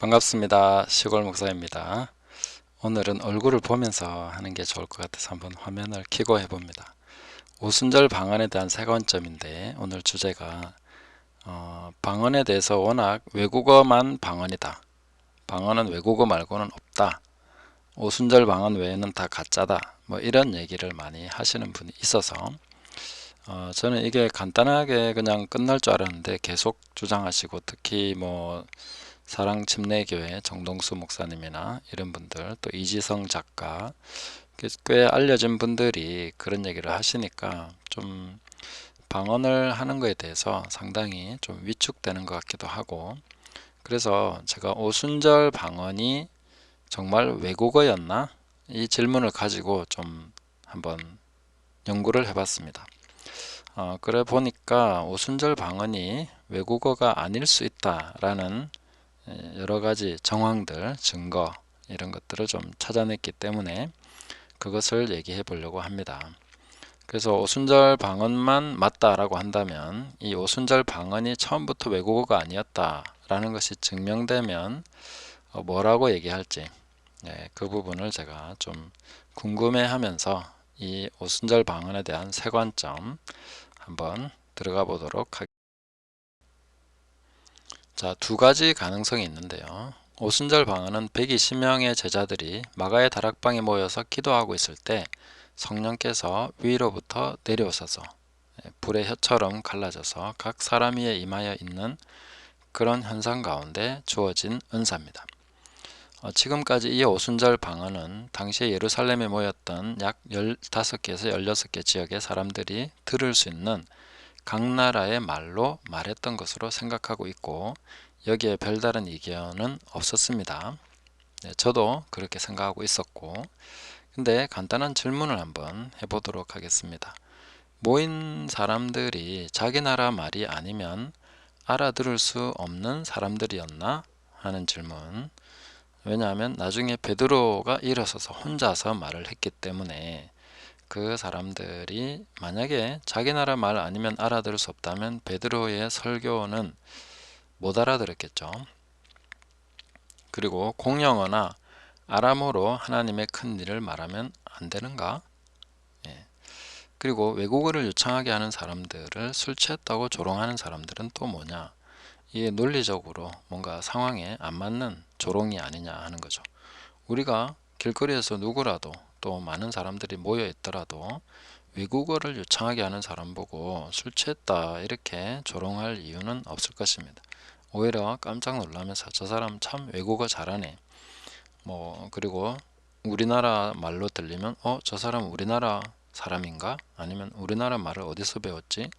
반갑습니다. 시골 목사입니다. 오늘은 얼굴을 보면서 하는 게 좋을 것 같아서 한번 화면을 켜고 해봅니다. 오순절 방언에 대한 세 관점인데 오늘 주제가 방언에 대해서 워낙 외국어만 방언이다. 방언은 외국어 말고는 없다. 오순절 방언 외에는 다 가짜다. 뭐 이런 얘기를 많이 하시는 분이 있어서 저는 이게 간단하게 그냥 끝날 줄 알았는데 계속 주장하시고 특히 뭐 사랑침례교회 정동수 목사님이나 이런 분들 또 이지성 작가 꽤 알려진 분들이 그런 얘기를 하시니까 좀 방언을 하는 거에 대해서 상당히 좀 위축되는 것 같기도 하고 그래서 제가 오순절 방언이 정말 외국어였나? 이 질문을 가지고 좀 한번 연구를 해봤습니다. 그래 보니까 오순절 방언이 외국어가 아닐 수 있다라는 여러 가지 정황들, 증거 이런 것들을 좀 찾아냈기 때문에 그것을 얘기해 보려고 합니다. 그래서 오순절 방언만 맞다라고 한다면 이 오순절 방언이 처음부터 외국어가 아니었다라는 것이 증명되면 뭐라고 얘기할지 그 부분을 제가 좀 궁금해하면서 이 오순절 방언에 대한 세 관점 한번 들어가 보도록 하겠습니다. 자, 두 가지 가능성이 있는데요. 오순절 방언은 120명의 제자들이 마가의 다락방에 모여서 기도하고 있을 때 성령께서 위로부터 내려오셔서 불의 혀처럼 갈라져서 각 사람 위에 임하여 있는 그런 현상 가운데 주어진 은사입니다. 지금까지 이 오순절 방언은 당시에 예루살렘에 모였던 약 15개에서 16개 지역의 사람들이 들을 수 있는 각 나라의 말로 말했던 것으로 생각하고 있고 여기에 별다른 이견은 없었습니다. 저도 그렇게 생각하고 있었고 근데 간단한 질문을 한번 해보도록 하겠습니다. 모인 사람들이 자기 나라 말이 아니면 알아들을 수 없는 사람들이었나 하는 질문. 왜냐하면 나중에 베드로가 일어서서 혼자서 말을 했기 때문에 그 사람들이 만약에 자기 나라 말 아니면 알아들을 수 없다면 베드로의 설교는 못 알아들었겠죠. 그리고 공용어나 아람어로 하나님의 큰 일을 말하면 안 되는가? 예. 그리고 외국어를 유창하게 하는 사람들을 술 취했다고 조롱하는 사람들은 또 뭐냐? 이게 논리적으로 뭔가 상황에 안 맞는 조롱이 아니냐 하는 거죠. 우리가 길거리에서 누구라도 또 많은 사람들이 모여 있더라도 외국어를 유창하게 하는 사람 보고 술 취했다 이렇게 조롱할 이유는 없을 것입니다. 오히려 깜짝 놀라면서 저 사람 참 외국어 잘하네. 뭐 그리고 우리나라 말로 들리면 저 사람 우리나라 사람인가? 아니면 우리나라 말을 어디서 배웠지?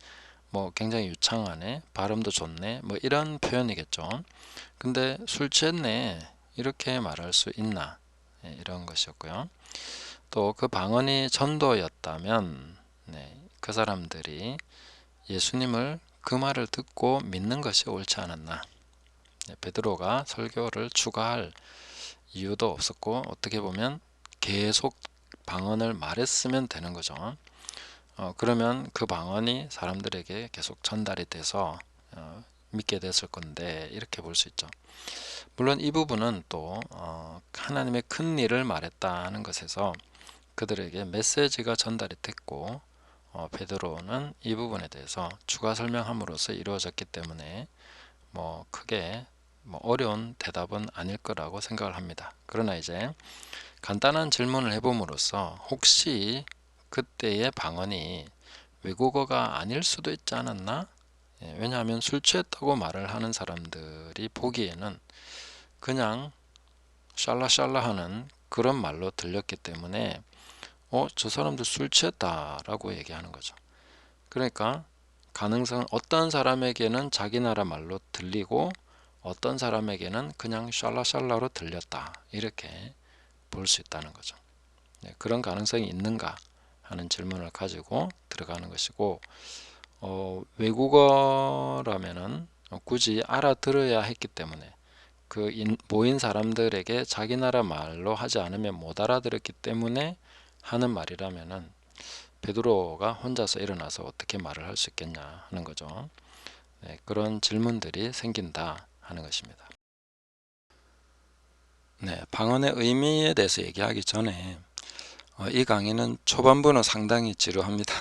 뭐 굉장히 유창하네. 발음도 좋네. 뭐 이런 표현이겠죠. 근데 술 취했네. 이렇게 말할 수 있나? 이런 것이었고요. 또 그 방언이 전도였다면 그 사람들이 예수님을 그 말을 듣고 믿는 것이 옳지 않았나. 베드로가 설교를 추가할 이유도 없었고 어떻게 보면 계속 방언을 말했으면 되는 거죠. 그러면 그 방언이 사람들에게 계속 전달이 돼서 믿게 됐을 건데 이렇게 볼 수 있죠. 물론 이 부분은 또 하나님의 큰 일을 말했다는 것에서 그들에게 메시지가 전달이 됐고 베드로는 이 부분에 대해서 추가 설명함으로써 이루어졌기 때문에 뭐 크게 뭐 어려운 대답은 아닐 거라고 생각을 합니다. 그러나 이제 간단한 질문을 해봄으로써 혹시 그때의 방언이 외국어가 아닐 수도 있지 않았나? 왜냐하면 술 취했다고 말을 하는 사람들이 보기에는 그냥 샬라샬라 하는 그런 말로 들렸기 때문에 저 사람들 술 취했다라고 얘기하는 거죠. 그러니까 가능성은 어떤 사람에게는 자기 나라 말로 들리고 어떤 사람에게는 그냥 샬라샬라로 들렸다 이렇게 볼 수 있다는 거죠. 그런 가능성이 있는가 하는 질문을 가지고 들어가는 것이고 외국어라면은 굳이 알아들어야 했기 때문에 그 모인 사람들에게 자기 나라 말로 하지 않으면 못 알아들었기 때문에 하는 말이라면은 베드로가 혼자서 일어나서 어떻게 말을 할 수 있겠냐 하는 거죠. 그런 질문들이 생긴다 하는 것입니다. 네, 방언의 의미에 대해서 얘기하기 전에 이 강의는 초반부는 상당히 지루합니다.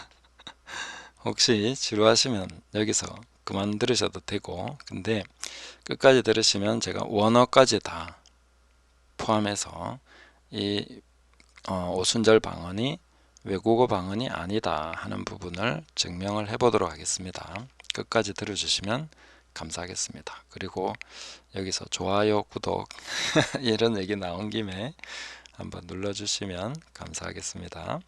혹시 지루하시면 여기서 그만 들으셔도 되고, 근데 끝까지 들으시면 제가 원어까지 다 포함해서 이 오순절 방언이 외국어 방언이 아니다 하는 부분을 증명을 해 보도록 하겠습니다. 끝까지 들어주시면 감사하겠습니다. 그리고 여기서 좋아요, 구독 이런 얘기 나온 김에 한번 눌러주시면 감사하겠습니다.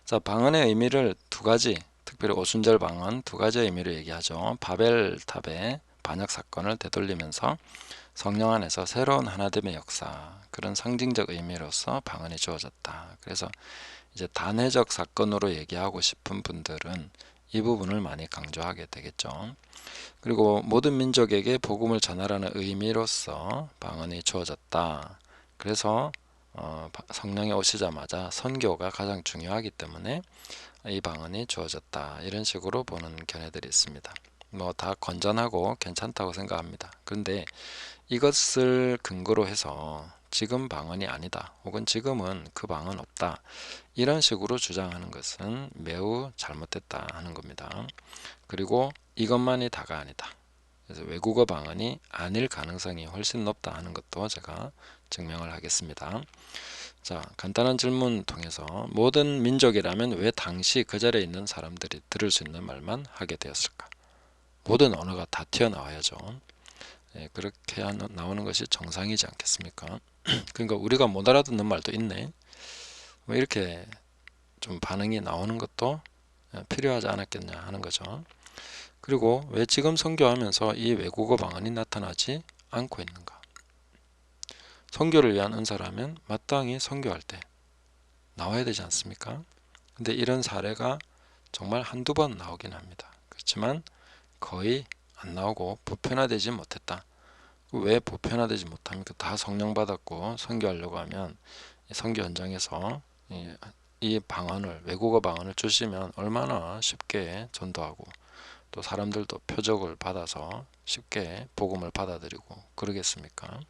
자, 방언의 의미를 두 가지, 특별히 오순절 방언 두 가지 의미로 얘기하죠. 바벨탑의 반역 사건을 되돌리면서 성령 안에서 새로운 하나됨의 역사, 그런 상징적 의미로서 방언이 주어졌다. 그래서 이제 단회적 사건으로 얘기하고 싶은 분들은 이 부분을 많이 강조하게 되겠죠. 그리고 모든 민족에게 복음을 전하라는 의미로서 방언이 주어졌다. 그래서 성령이 오시자마자 선교가 가장 중요하기 때문에 이 방언이 주어졌다. 이런 식으로 보는 견해들이 있습니다. 뭐 다 건전하고 괜찮다고 생각합니다. 그런데 이것을 근거로 해서 지금 방언이 아니다, 혹은 지금은 그 방언 없다, 이런 식으로 주장하는 것은 매우 잘못됐다 하는 겁니다. 그리고 이것만이 다가 아니다. 그래서 외국어 방언이 아닐 가능성이 훨씬 높다 하는 것도 제가 증명을 하겠습니다. 자, 간단한 질문 통해서 모든 민족이라면 왜 당시 그 자리에 있는 사람들이 들을 수 있는 말만 하게 되었을까? 모든 언어가 다 튀어나와야죠. 예, 그렇게 나오는 것이 정상이지 않겠습니까? 그러니까 우리가 못 알아듣는 말도 있네. 뭐 이렇게 좀 반응이 나오는 것도 필요하지 않았겠냐 하는 거죠. 그리고 왜 지금 선교하면서 이 외국어 방언이 나타나지 않고 있는가? 선교를 위한 은사라면 마땅히 선교할 때 나와야 되지 않습니까? 근데 이런 사례가 정말 한두 번 나오긴 합니다. 그렇지만 거의 안 나오고 보편화되지 못했다. 왜 보편화되지 못합니까? 다 성령 받았고 선교하려고 하면 선교 현장에서 이 방언을, 외국어 방언을 주시면 얼마나 쉽게 전도하고 또 사람들도 표적을 받아서 쉽게 복음을 받아들이고 그러겠습니까?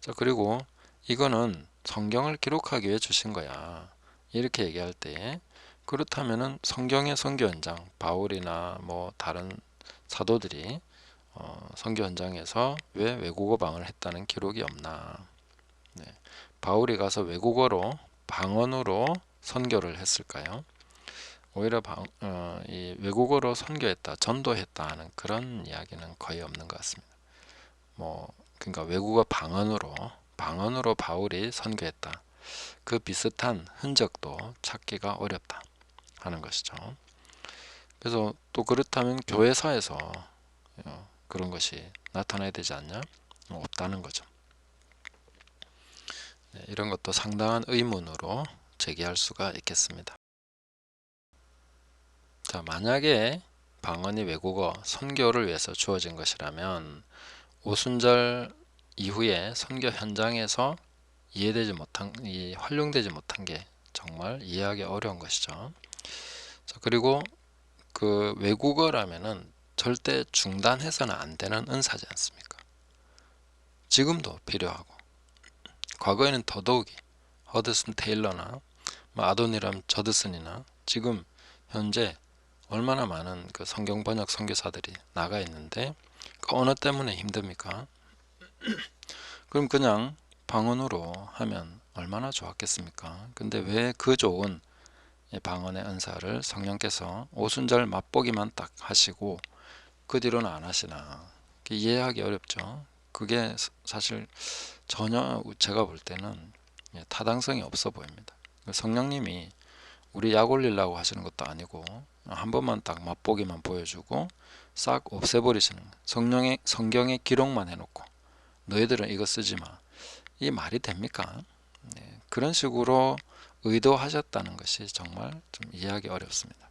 자, 그리고 이거는 성경을 기록하기 위해 주신 거야, 이렇게 얘기할 때, 그렇다면은 성경의 선교 현장, 바울이나 뭐 다른 사도들이 선교 현장에서 왜 외국어 방언을 했다는 기록이 없나? 네. 바울이 가서 외국어로, 방언으로 선교를 했을까요? 오히려 이 외국어로 선교했다, 전도했다 하는 그런 이야기는 거의 없는 것 같습니다. 뭐 그러니까 외국어 방언으로 바울이 선교했다, 그 비슷한 흔적도 찾기가 어렵다 하는 것이죠. 그래서 또 그렇다면 교회사에서 그런 것이 나타나야 되지 않냐? 없다는 거죠. 네, 이런 것도 상당한 의문으로 제기할 수가 있겠습니다. 자, 만약에 방언이 외국어 선교를 위해서 주어진 것이라면 오순절 이후에 선교 현장에서 활용되지 못한 게 정말 이해하기 어려운 것이죠. 자, 그리고 그 외국어라면은 절대 중단해서는 안 되는 은사지 않습니까? 지금도 필요하고, 과거에는 더더욱이 허드슨 테일러나 아도니람 저드슨이나 지금 현재 얼마나 많은 그 성경 번역 선교사들이 나가 있는데 그 언어 때문에 힘듭니까? 그럼 그냥 방언으로 하면 얼마나 좋았겠습니까? 근데 왜 그 좋은 방언의 은사를 성령께서 오순절 맛보기만 딱 하시고 그 뒤로는 안 하시나? 이해하기 어렵죠. 그게 사실 전혀 제가 볼 때는 타당성이 없어 보입니다. 성령님이 우리 약 올리려고 하시는 것도 아니고 한 번만 딱 맛보기만 보여주고 싹 없애버리시는, 성경에 기록만 해놓고 너희들은 이거 쓰지 마, 이 말이 됩니까? 네, 그런 식으로 의도하셨다는 것이 정말 좀 이해하기 어렵습니다.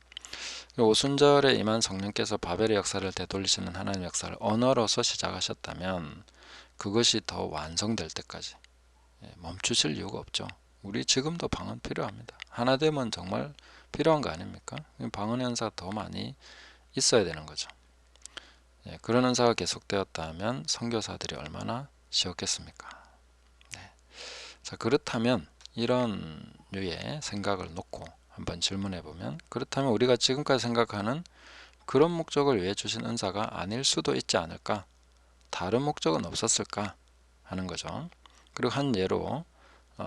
오순절에 임한 성령께서 바벨의 역사를 되돌리시는 하나님의 역사를 언어로서 시작하셨다면 그것이 더 완성될 때까지 멈추실 이유가 없죠. 우리 지금도 방언 필요합니다. 하나됨은 정말 필요한 거 아닙니까? 방언 연사가 더 많이 있어야 되는 거죠. 그런 은사가 계속되었다면 선교사들이 얼마나 쉬웠겠습니까? 자, 그렇다면 이런 류의 생각을 놓고 한번 질문해 보면, 그렇다면 우리가 지금까지 생각하는 그런 목적을 위해 주신 은사가 아닐 수도 있지 않을까? 다른 목적은 없었을까? 하는 거죠. 그리고 한 예로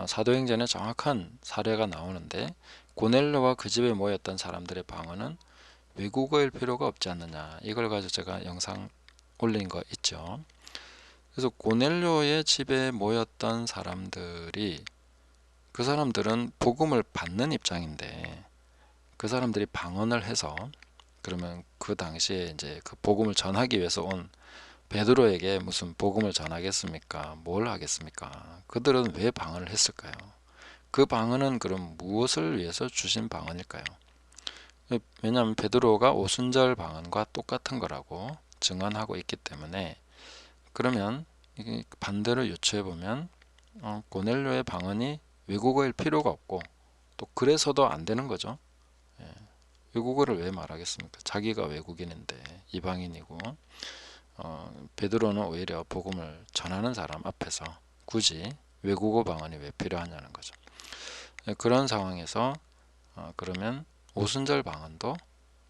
사도행전에 정확한 사례가 나오는데, 고넬료와 그 집에 모였던 사람들의 방언은 외국어일 필요가 없지 않느냐, 이걸 가지고 제가 영상 올린 거 있죠. 그래서 고넬료의 집에 모였던 사람들이, 그 사람들은 복음을 받는 입장인데 그 사람들이 방언을 해서, 그러면 그 당시에 이제 그 복음을 전하기 위해서 온 베드로에게 무슨 복음을 전하겠습니까? 뭘 하겠습니까? 그들은 왜 방언을 했을까요? 그 방언은 그럼 무엇을 위해서 주신 방언일까요? 왜냐하면 베드로가 오순절 방언과 똑같은 거라고 증언하고 있기 때문에. 그러면 이게 반대로 유추해 보면 고넬료의 방언이 외국어일 필요가 없고, 또 그래서도 안 되는 거죠. 외국어를 왜 말하겠습니까? 자기가 외국인인데, 이방인이고, 베드로는 오히려 복음을 전하는 사람 앞에서 굳이 외국어 방언이 왜 필요하냐는 거죠. 그런 상황에서 그러면 오순절 방언도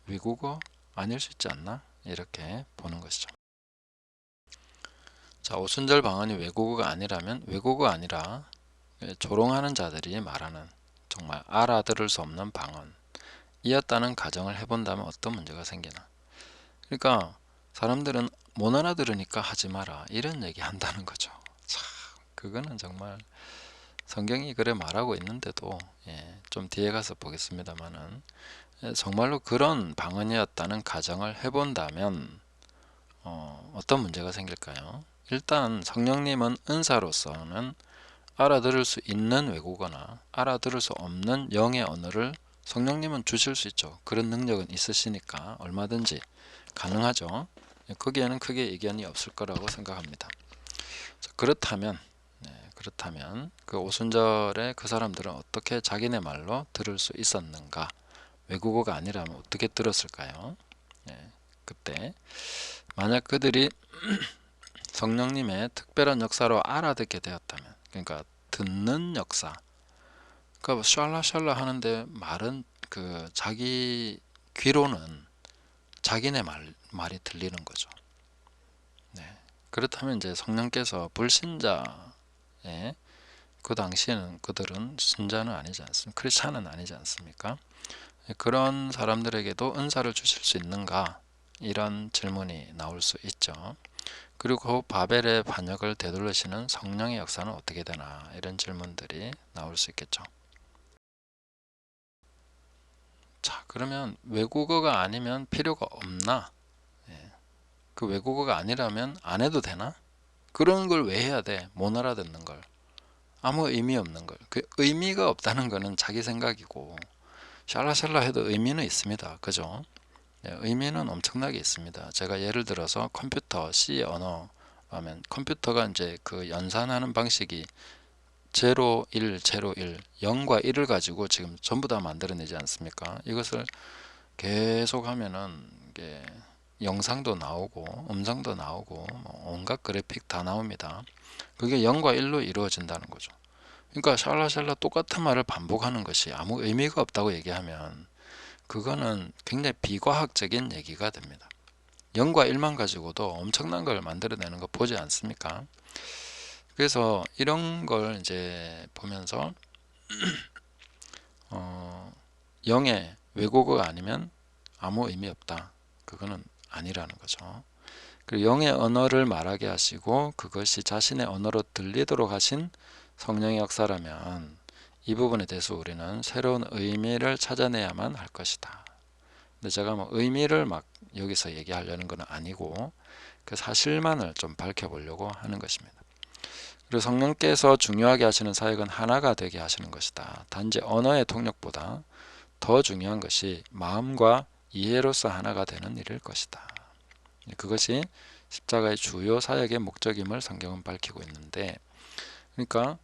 외국어 아닐 수 있지 않나? 이렇게 보는 것이죠. 자, 오순절 방언이 외국어가 아니라면, 외국어가 아니라 조롱하는 자들이 말하는 정말 알아들을 수 없는 방언이었다는 가정을 해본다면 어떤 문제가 생기나? 그러니까 사람들은 못 알아들으니까 하지 마라, 이런 얘기 한다는 거죠. 참, 그거는 정말 성경이 그래 말하고 있는데도, 좀 뒤에 가서 보겠습니다만은, 정말로 그런 방언이었다는 가정을 해본다면 어떤 문제가 생길까요? 일단 성령님은 은사로서는 알아들을 수 있는 외국어나 알아들을 수 없는 영의 언어를 성령님은 주실 수 있죠. 그런 능력은 있으시니까 얼마든지 가능하죠. 거기에는 크게 이견이 없을 거라고 생각합니다. 그렇다면 그 오순절에 그 사람들은 어떻게 자기네 말로 들을 수 있었는가? 외국어가 아니라면 어떻게 들었을까요? 그때 만약 그들이 성령님의 특별한 역사로 알아듣게 되었다면, 그러니까 듣는 역사, 그러니까 샬라샬라 하는데 말은 그 자기 귀로는 자기네 말이 들리는 거죠. 그렇다면 이제 성령께서 불신자의, 그 당시에는 그들은 신자는 아니지 않습니까? 크리스찬은 아니지 않습니까? 그런 사람들에게도 은사를 주실 수 있는가? 이런 질문이 나올 수 있죠. 그리고 바벨의 반역을 되돌리시는 성령의 역사는 어떻게 되나? 이런 질문들이 나올 수 있겠죠. 자, 그러면 외국어가 아니면 필요가 없나? 그 외국어가 아니라면 안 해도 되나? 그런 걸 왜 해야 돼? 못 알아듣는 걸. 아무 의미 없는 걸. 그 의미가 없다는 거는 자기 생각이고, 샬라샬라 해도 의미는 있습니다. 그죠? 의미는 엄청나게 있습니다. 제가 예를 들어서 컴퓨터 C 언어 하면, 컴퓨터가 이제 그 연산하는 방식이 제로, 1, 제로, 1, 0과 1을 가지고 지금 전부 다 만들어내지 않습니까? 이것을 계속 하면은 이게 영상도 나오고 음성도 나오고 온갖 그래픽 다 나옵니다. 그게 0과 1로 이루어진다는 거죠. 그러니까 샬라샬라 똑같은 말을 반복하는 것이 아무 의미가 없다고 얘기하면, 그거는 굉장히 비과학적인 얘기가 됩니다. 0과 1만 가지고도 엄청난 걸 만들어내는 거 보지 않습니까? 그래서 이런 걸 이제 보면서 0의 외국어가 아니면 아무 의미 없다. 그거는 아니라는 거죠. 그리고 영의 언어를 말하게 하시고 그것이 자신의 언어로 들리도록 하신 성령의 역사라면, 이 부분에 대해서 우리는 새로운 의미를 찾아내야만 할 것이다. 근데 제가 뭐 의미를 막 여기서 얘기하려는 건 아니고, 그 사실만을 좀 밝혀보려고 하는 것입니다. 그리고 성령께서 중요하게 하시는 사역은 하나가 되게 하시는 것이다. 단지 언어의 통역보다 더 중요한 것이 마음과 이해로서 하나가 되는 일일 것이다. 그것이 십자가의 주요 사역의 목적임을 성경은 밝히고 있는데, 그러니까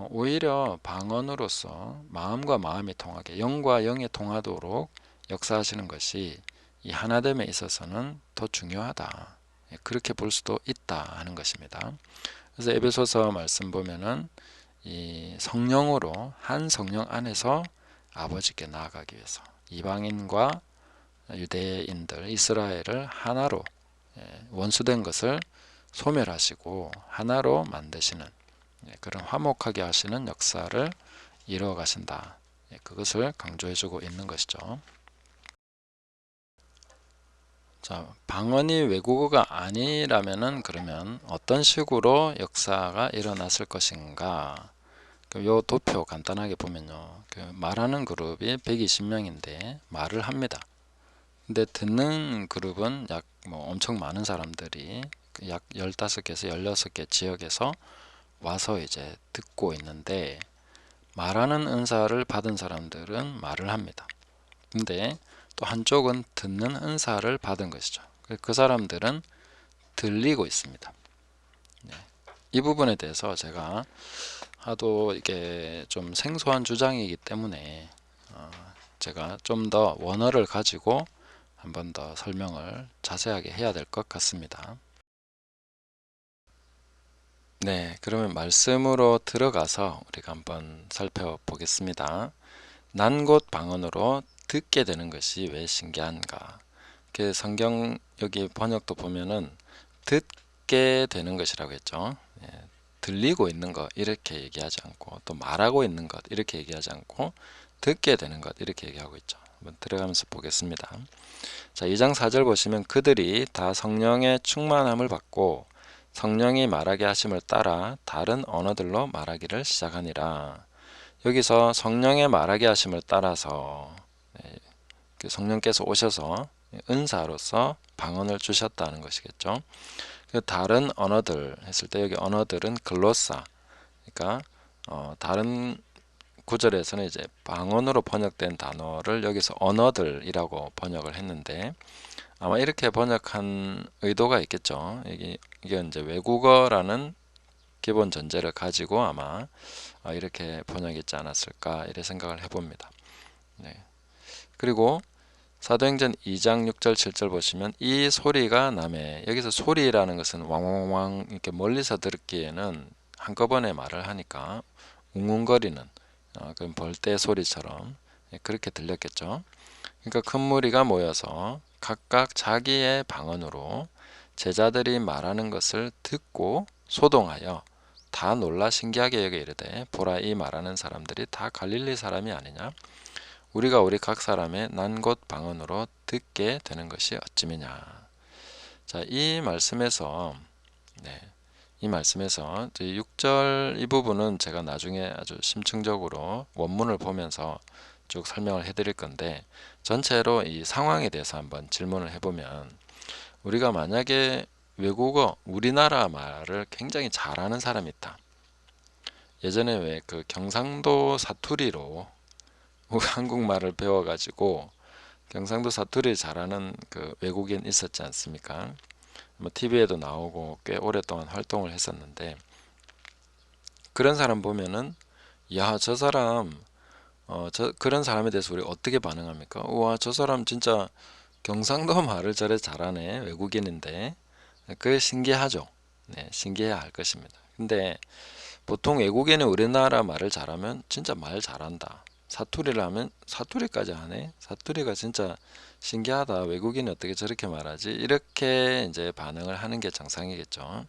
오히려 방언으로서 마음과 마음이 통하게, 영과 영이 통하도록 역사하시는 것이 이 하나됨에 있어서는 더 중요하다. 그렇게 볼 수도 있다 하는 것입니다. 그래서 에베소서 말씀 보면은 이 성령으로 한 성령 안에서 아버지께 나아가기 위해서 이방인과 유대인들 이스라엘을 하나로 원수된 것을 소멸하시고 하나로 만드시는 그런 화목하게 하시는 역사를 이루어 가신다. 그것을 강조해주고 있는 것이죠. 자, 방언이 외국어가 아니라면은 그러면 어떤 식으로 역사가 일어났을 것인가? 요 도표 간단하게 보면요. 말하는 그룹이 120명인데 말을 합니다. 근데 듣는 그룹은 약 엄청 많은 사람들이 약 15개에서 16개 지역에서 와서 이제 듣고 있는데 말하는 은사를 받은 사람들은 말을 합니다. 근데 또 한쪽은 듣는 은사를 받은 것이죠. 그 사람들은 들리고 있습니다. 이 부분에 대해서 제가 하도 이게 좀 생소한 주장이기 때문에 제가 좀 더 원어를 가지고 한 번 더 설명을 자세하게 해야 될 것 같습니다. 네, 그러면 말씀으로 들어가서 우리가 한번 살펴보겠습니다. 난 곧 방언으로 듣게 되는 것이 왜 신기한가? 그 성경 여기 번역도 보면은 듣게 되는 것이라고 했죠. 예, 들리고 있는 것 이렇게 얘기하지 않고 또 말하고 있는 것 이렇게 얘기하지 않고 듣게 되는 것 이렇게 얘기하고 있죠. 한번 들어가면서 보겠습니다. 자, 2장 4절 보시면 그들이 다 성령의 충만함을 받고 성령이 말하게 하심을 따라 다른 언어들로 말하기를 시작하니라. 여기서 성령의 말하게 하심을 따라서 그 성령께서 오셔서 은사로서 방언을 주셨다는 것이겠죠. 그 다른 언어들 했을 때 여기 언어들은 글로사, 그러니까 다른 구절에서는 이제 방언으로 번역된 단어를 여기서 언어들이라고 번역을 했는데 아마 이렇게 번역한 의도가 있겠죠. 이게 이제 외국어라는 기본 전제를 가지고 아마 이렇게 번역했지 않았을까 이렇게 생각을 해봅니다. 네. 그리고 사도행전 2장 6절 7절 보시면 이 소리가 남에 여기서 소리라는 것은 왕왕왕 이렇게 멀리서 들었기에는 한꺼번에 말을 하니까 웅웅거리는 그런 벌떼 소리처럼 그렇게 들렸겠죠. 그러니까 큰 무리가 모여서 각각 자기의 방언으로 제자들이 말하는 것을 듣고 소동하여 다 놀라 신기하게 여겨 이르되 보라 이 말하는 사람들이 다 갈릴리 사람이 아니냐 우리가 우리 각 사람의 난 곳 방언으로 듣게 되는 것이 어찌미냐. 자, 이 말씀에서 이 말씀에서 6절 이 부분은 제가 나중에 아주 심층적으로 원문을 보면서 쭉 설명을 해드릴 건데 전체로 이 상황에 대해서 한번 질문을 해보면 우리가 만약에 외국어 우리나라 말을 굉장히 잘하는 사람이 있다. 예전에 왜 그 경상도 사투리로 한국말을 배워가지고 경상도 사투리 잘하는 그 외국인 있었지 않습니까? 뭐 TV에도 나오고 꽤 오랫동안 활동을 했었는데 그런 사람 보면은 야, 저 사람 그런 사람에 대해서 우리 어떻게 반응합니까? 우와, 저 사람 진짜 경상도 말을 저래 잘하네. 외국인인데. 그게 신기하죠. 네, 신기해야 할 것입니다. 근데 보통 외국인이 우리나라 말을 잘하면 진짜 말 잘한다. 사투리를 하면 사투리까지 하네. 사투리가 진짜 신기하다. 외국인이 어떻게 저렇게 말하지? 이렇게 이제 반응을 하는 게 정상이겠죠.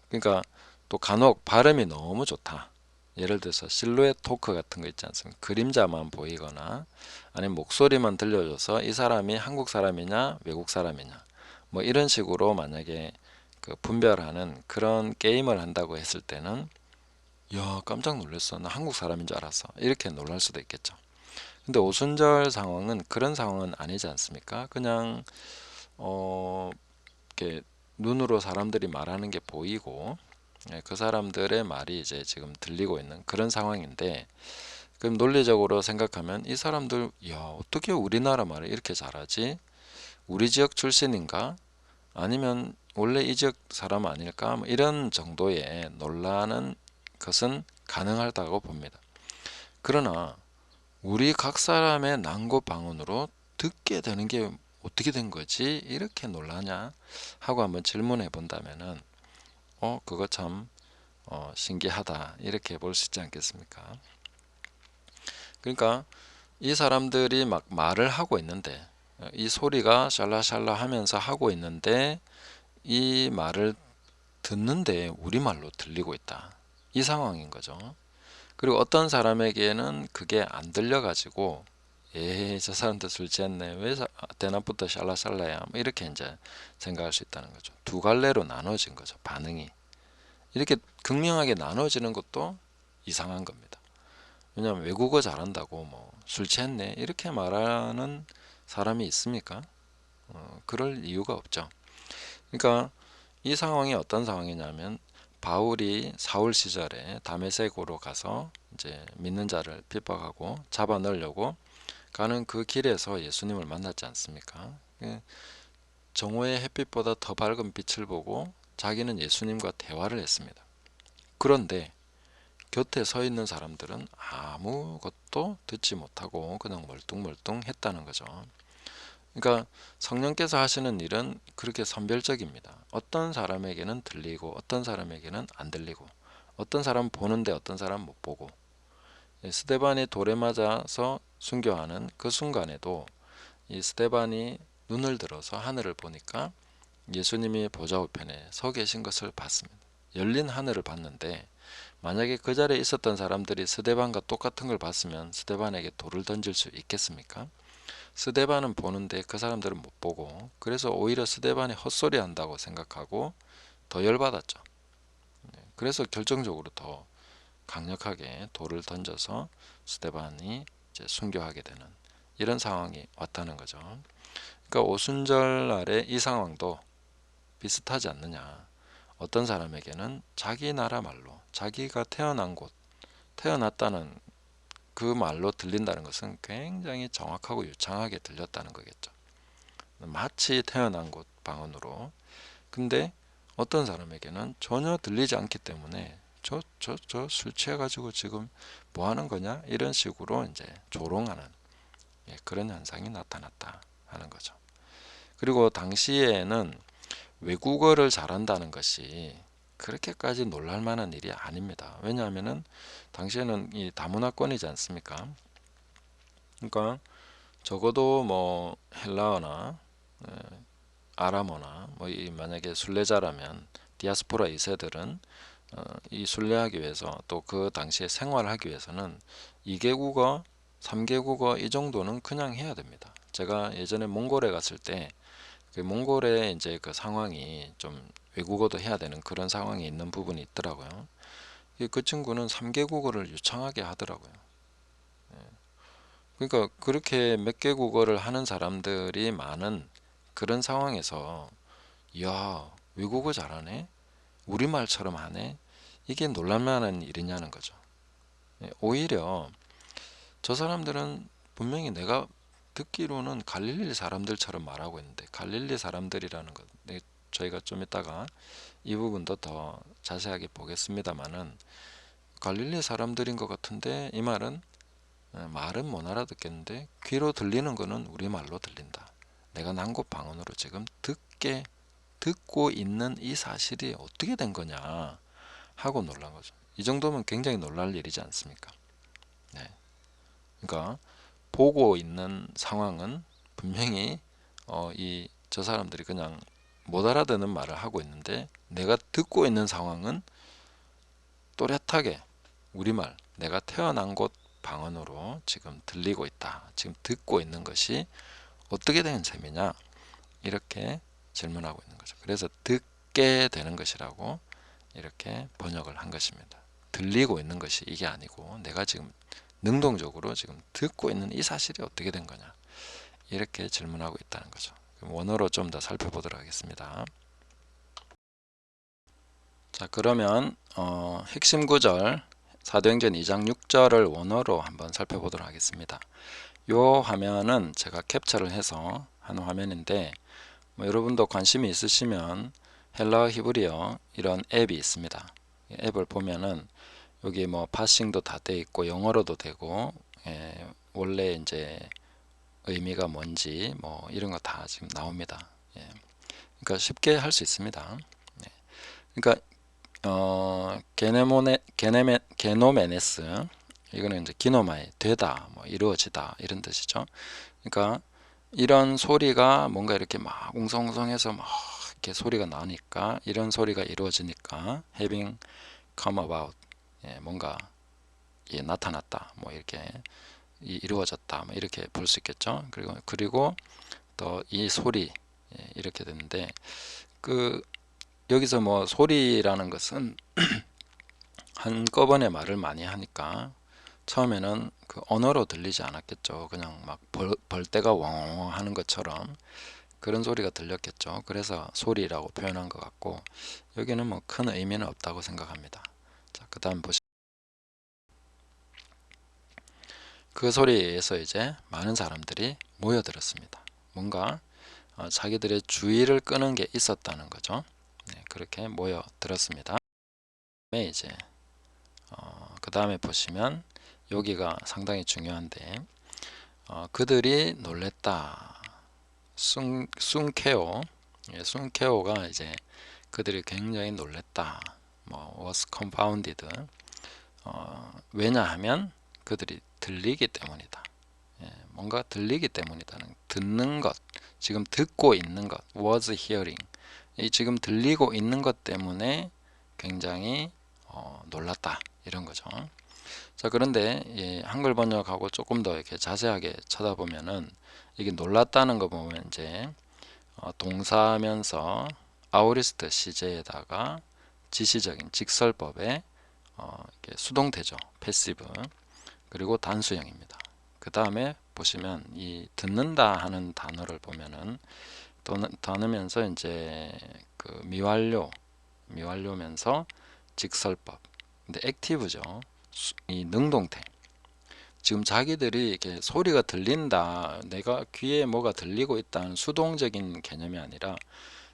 그러니까 또 간혹 발음이 너무 좋다. 예를 들어서 실루엣 토크 같은 거 있지 않습니까? 그림자만 보이거나 아니면 목소리만 들려줘서 이 사람이 한국 사람이냐 외국 사람이냐 뭐 이런 식으로 만약에 그 분별하는 그런 게임을 한다고 했을 때는 야, 깜짝 놀랐어. 나 한국 사람인 줄 알았어. 이렇게 놀랄 수도 있겠죠. 근데 오순절 상황은 그런 상황은 아니지 않습니까? 그냥 이렇게 눈으로 사람들이 말하는 게 보이고 그 사람들의 말이 이제 지금 들리고 있는 그런 상황인데 그럼 논리적으로 생각하면 이 사람들 야, 어떻게 우리나라 말을 이렇게 잘하지? 우리 지역 출신인가? 아니면 원래 이 지역 사람 아닐까? 뭐 이런 정도의 논란은 것은 가능하다고 봅니다. 그러나 우리 각 사람의 난고 방언으로 듣게 되는 게 어떻게 된 거지? 이렇게 놀라냐? 하고 한번 질문해 본다면은 그거 참 신기하다 이렇게 볼 수 있지 않겠습니까? 그러니까 이 사람들이 막 말을 하고 있는데 이 소리가 샬라샬라 하면서 하고 있는데 이 말을 듣는데 우리말로 들리고 있다. 이 상황인 거죠. 그리고 어떤 사람에게는 그게 안 들려가지고 에이 저 사람들 술 취했네 왜 대낮부터 샬라샬라야 뭐 이렇게 이제 생각할 수 있다는 거죠. 두 갈래로 나눠진 거죠. 반응이 이렇게 극명하게 나눠지는 것도 이상한 겁니다. 왜냐하면 외국어 잘한다고 뭐 술 취했네 이렇게 말하는 사람이 있습니까? 그럴 이유가 없죠. 그러니까 이 상황이 어떤 상황이냐면 바울이 사울 시절에 다메섹으로 가서 이제 믿는 자를 핍박하고 잡아 넣으려고 가는 그 길에서 예수님을 만났지 않습니까? 정오의 햇빛보다 더 밝은 빛을 보고 자기는 예수님과 대화를 했습니다. 그런데 곁에 서 있는 사람들은 아무것도 듣지 못하고 그냥 멀뚱멀뚱 했다는 거죠. 그러니까 성령께서 하시는 일은 그렇게 선별적입니다. 어떤 사람에게는 들리고 어떤 사람에게는 안 들리고 어떤 사람은 보는데 어떤 사람은 못 보고 스데반이 돌에 맞아서 순교하는 그 순간에도 이 스데반이 눈을 들어서 하늘을 보니까 예수님이 보좌 우편에 서 계신 것을 봤습니다. 열린 하늘을 봤는데 만약에 그 자리에 있었던 사람들이 스데반과 똑같은 걸 봤으면 스데반에게 돌을 던질 수 있겠습니까? 스데반은 보는데 그 사람들은 못 보고 그래서 오히려 스데반이 헛소리 한다고 생각하고 더 열받았죠. 그래서 결정적으로 더 강력하게 돌을 던져서 스데반이 이제 순교하게 되는 이런 상황이 왔다는 거죠. 그러니까 오순절 날의 이 상황도 비슷하지 않느냐. 어떤 사람에게는 자기 나라 말로 자기가 태어난 곳, 태어났다는 그 말로 들린다는 것은 굉장히 정확하고 유창하게 들렸다는 거겠죠. 마치 태어난 곳 방언으로. 근데 어떤 사람에게는 전혀 들리지 않기 때문에 저 술 취해가지고 지금 뭐 하는 거냐? 이런 식으로 이제 조롱하는 그런 현상이 나타났다 하는 거죠. 그리고 당시에는 외국어를 잘한다는 것이 그렇게까지 놀랄 만한 일이 아닙니다. 왜냐하면은 당시에는 이 다문화권이지 않습니까? 그러니까 적어도 뭐 헬라어나 아람어나 뭐 만약에 순례자라면 디아스포라 2세들은 이 순례하기 위해서 또 그 당시에 생활하기 위해서는 2개국어, 3개국어 이 정도는 그냥 해야 됩니다. 제가 예전에 몽골에 갔을 때 그 몽골의 이제 그 상황이 좀 외국어도 해야 되는 그런 상황이 있는 부분이 있더라고요. 그 친구는 3개국어를 유창하게 하더라고요. 그러니까 그렇게 몇 개국어를 하는 사람들이 많은 그런 상황에서 이야 외국어 잘하네? 우리말처럼 하네? 이게 놀랄만한 일이냐는 거죠. 오히려 저 사람들은 분명히 내가 듣기로는 갈릴리 사람들처럼 말하고 있는데 갈릴리 사람들이라는 것 저희가 좀 이따가 이 부분도 더 자세하게 보겠습니다만은 갈릴리 사람들인 것 같은데 이 말은 못 알아듣겠는데 귀로 들리는 거는 우리말로 들린다. 내가 난곳 방언으로 지금 듣고 있는 이 사실이 어떻게 된 거냐 하고 놀란 거죠. 이 정도면 굉장히 놀랄 일이지 않습니까? 네. 그러니까 보고 있는 상황은 분명히 이 저 사람들이 그냥 못 알아듣는 말을 하고 있는데 내가 듣고 있는 상황은 또렷하게 우리말 내가 태어난 곳 방언으로 지금 들리고 있다. 지금 듣고 있는 것이 어떻게 되는 셈이냐 이렇게 질문하고 있는 거죠. 그래서 듣게 되는 것이라고 이렇게 번역을 한 것입니다. 들리고 있는 것이 이게 아니고 내가 지금 능동적으로 지금 듣고 있는 이 사실이 어떻게 된 거냐 이렇게 질문하고 있다는 거죠. 원어로 좀 더 살펴보도록 하겠습니다. 자 그러면 핵심 구절 사도행전 2장 6절을 원어로 한번 살펴보도록 하겠습니다. 이 화면은 제가 캡처를 해서 한 화면인데 뭐 여러분도 관심이 있으시면 헬라어 히브리어 이런 앱이 있습니다. 앱을 보면은 여기 뭐 파싱도 다 돼 있고 영어로도 되고 원래 이제 의미가 뭔지 뭐 이런 거 다 지금 나옵니다. 그러니까 쉽게 할 수 있습니다. 그러니까 게노메네스, 이거는 이제 기노마에 되다, 뭐 이루어지다 이런 뜻이죠. 그러니까 이런 소리가 뭔가 이렇게 막 웅성웅성해서 막 이렇게 소리가 나니까, 이런 소리가 이루어지니까 having come about, 예, 뭔가 예, 나타났다, 뭐 이렇게 이루어졌다, 뭐 이렇게 볼 수 있겠죠. 그리고 또 이 소리, 예, 이렇게 되는데, 그 여기서 뭐 소리라는 것은 한꺼번에 말을 많이 하니까 처음에는 그 언어로 들리지 않았겠죠. 그냥 막 벌떼가 왕왕 하는 것처럼 그런 소리가 들렸겠죠. 그래서 소리라고 표현한 것 같고, 여기는 뭐 큰 의미는 없다고 생각합니다. 자, 그 다음 보시면 그 소리에서 이제 많은 사람들이 모여들었습니다. 뭔가 자기들의 주의를 끄는 게 있었다는 거죠. 네, 그렇게 모여들었습니다. 이제 그 다음에 보시면 여기가 상당히 중요한데, 그들이 놀랬다. 숭케오, 예, 숭케오가 이제 그들이 굉장히 놀랬다, 뭐 was confounded, 왜냐하면 그들이 들리기 때문이다. 예, 뭔가 들리기 때문이다는, 듣는 것, 지금 듣고 있는 것, was hearing, 이 지금 들리고 있는 것 때문에 굉장히 놀랐다, 이런 거죠. 자, 그런데 한글 번역하고 조금 더 이렇게 자세하게 쳐다보면은, 이게 놀랐다는 거 보면 이제 동사면서 아우리스트 시제에다가 지시적인 직설법에 이렇게 수동태죠, 패시브, 그리고 단수형입니다. 그 다음에 보시면 이 듣는다 하는 단어를 보면은 단어면서 이제 그 미완료면서 직설법, 근데 액티브죠, 이 능동태. 지금 자기들이 이렇게 소리가 들린다, 내가 귀에 뭐가 들리고 있다는 수동적인 개념이 아니라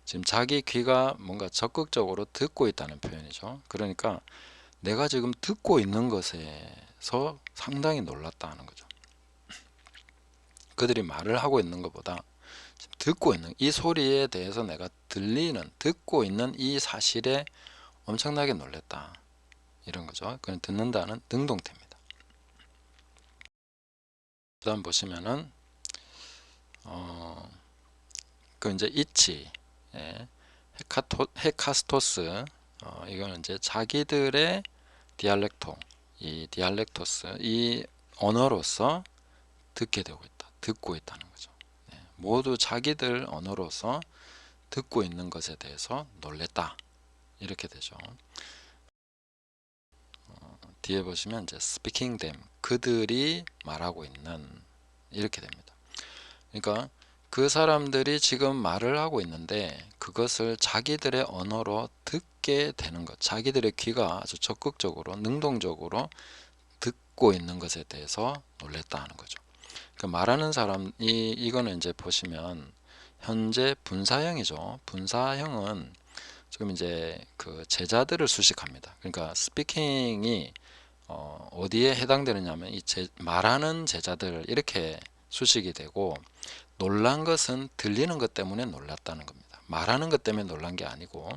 지금 자기 귀가 뭔가 적극적으로 듣고 있다는 표현이죠. 그러니까 내가 지금 듣고 있는 것에서 상당히 놀랐다 하는 거죠. 그들이 말을 하고 있는 것보다 듣고 있는 이 소리에 대해서 내가 듣고 있는 이 사실에 엄청나게 놀랬다, 이런 거죠. 그건 듣는다는 능동태입니다. 그 다음 보시면은 그 이제 이치, 예, 헤카스토스, 이거는 이제 자기들의 디알렉토, 이 디알렉토스, 이 언어로서 듣게 되고 있다, 듣고 있다는 거죠. 예, 모두 자기들 언어로서 듣고 있는 것에 대해서 놀랬다, 이렇게 되죠. 뒤에 보시면 이제 speaking them, 그들이 말하고 있는, 이렇게 됩니다. 그러니까 그 사람들이 지금 말을 하고 있는데 그것을 자기들의 언어로 듣게 되는 것, 자기들의 귀가 아주 적극적으로 능동적으로 듣고 있는 것에 대해서 놀랬다 하는 거죠. 그 말하는 사람이, 이거는 이제 보시면 현재 분사형이죠. 분사형은 지금 이제 그 제자들을 수식합니다. 그러니까 스피킹이 어디에 해당되느냐면 이 말하는 제자들, 이렇게 수식이 되고, 놀란 것은 들리는 것 때문에 놀랐다는 겁니다. 말하는 것 때문에 놀란 게 아니고,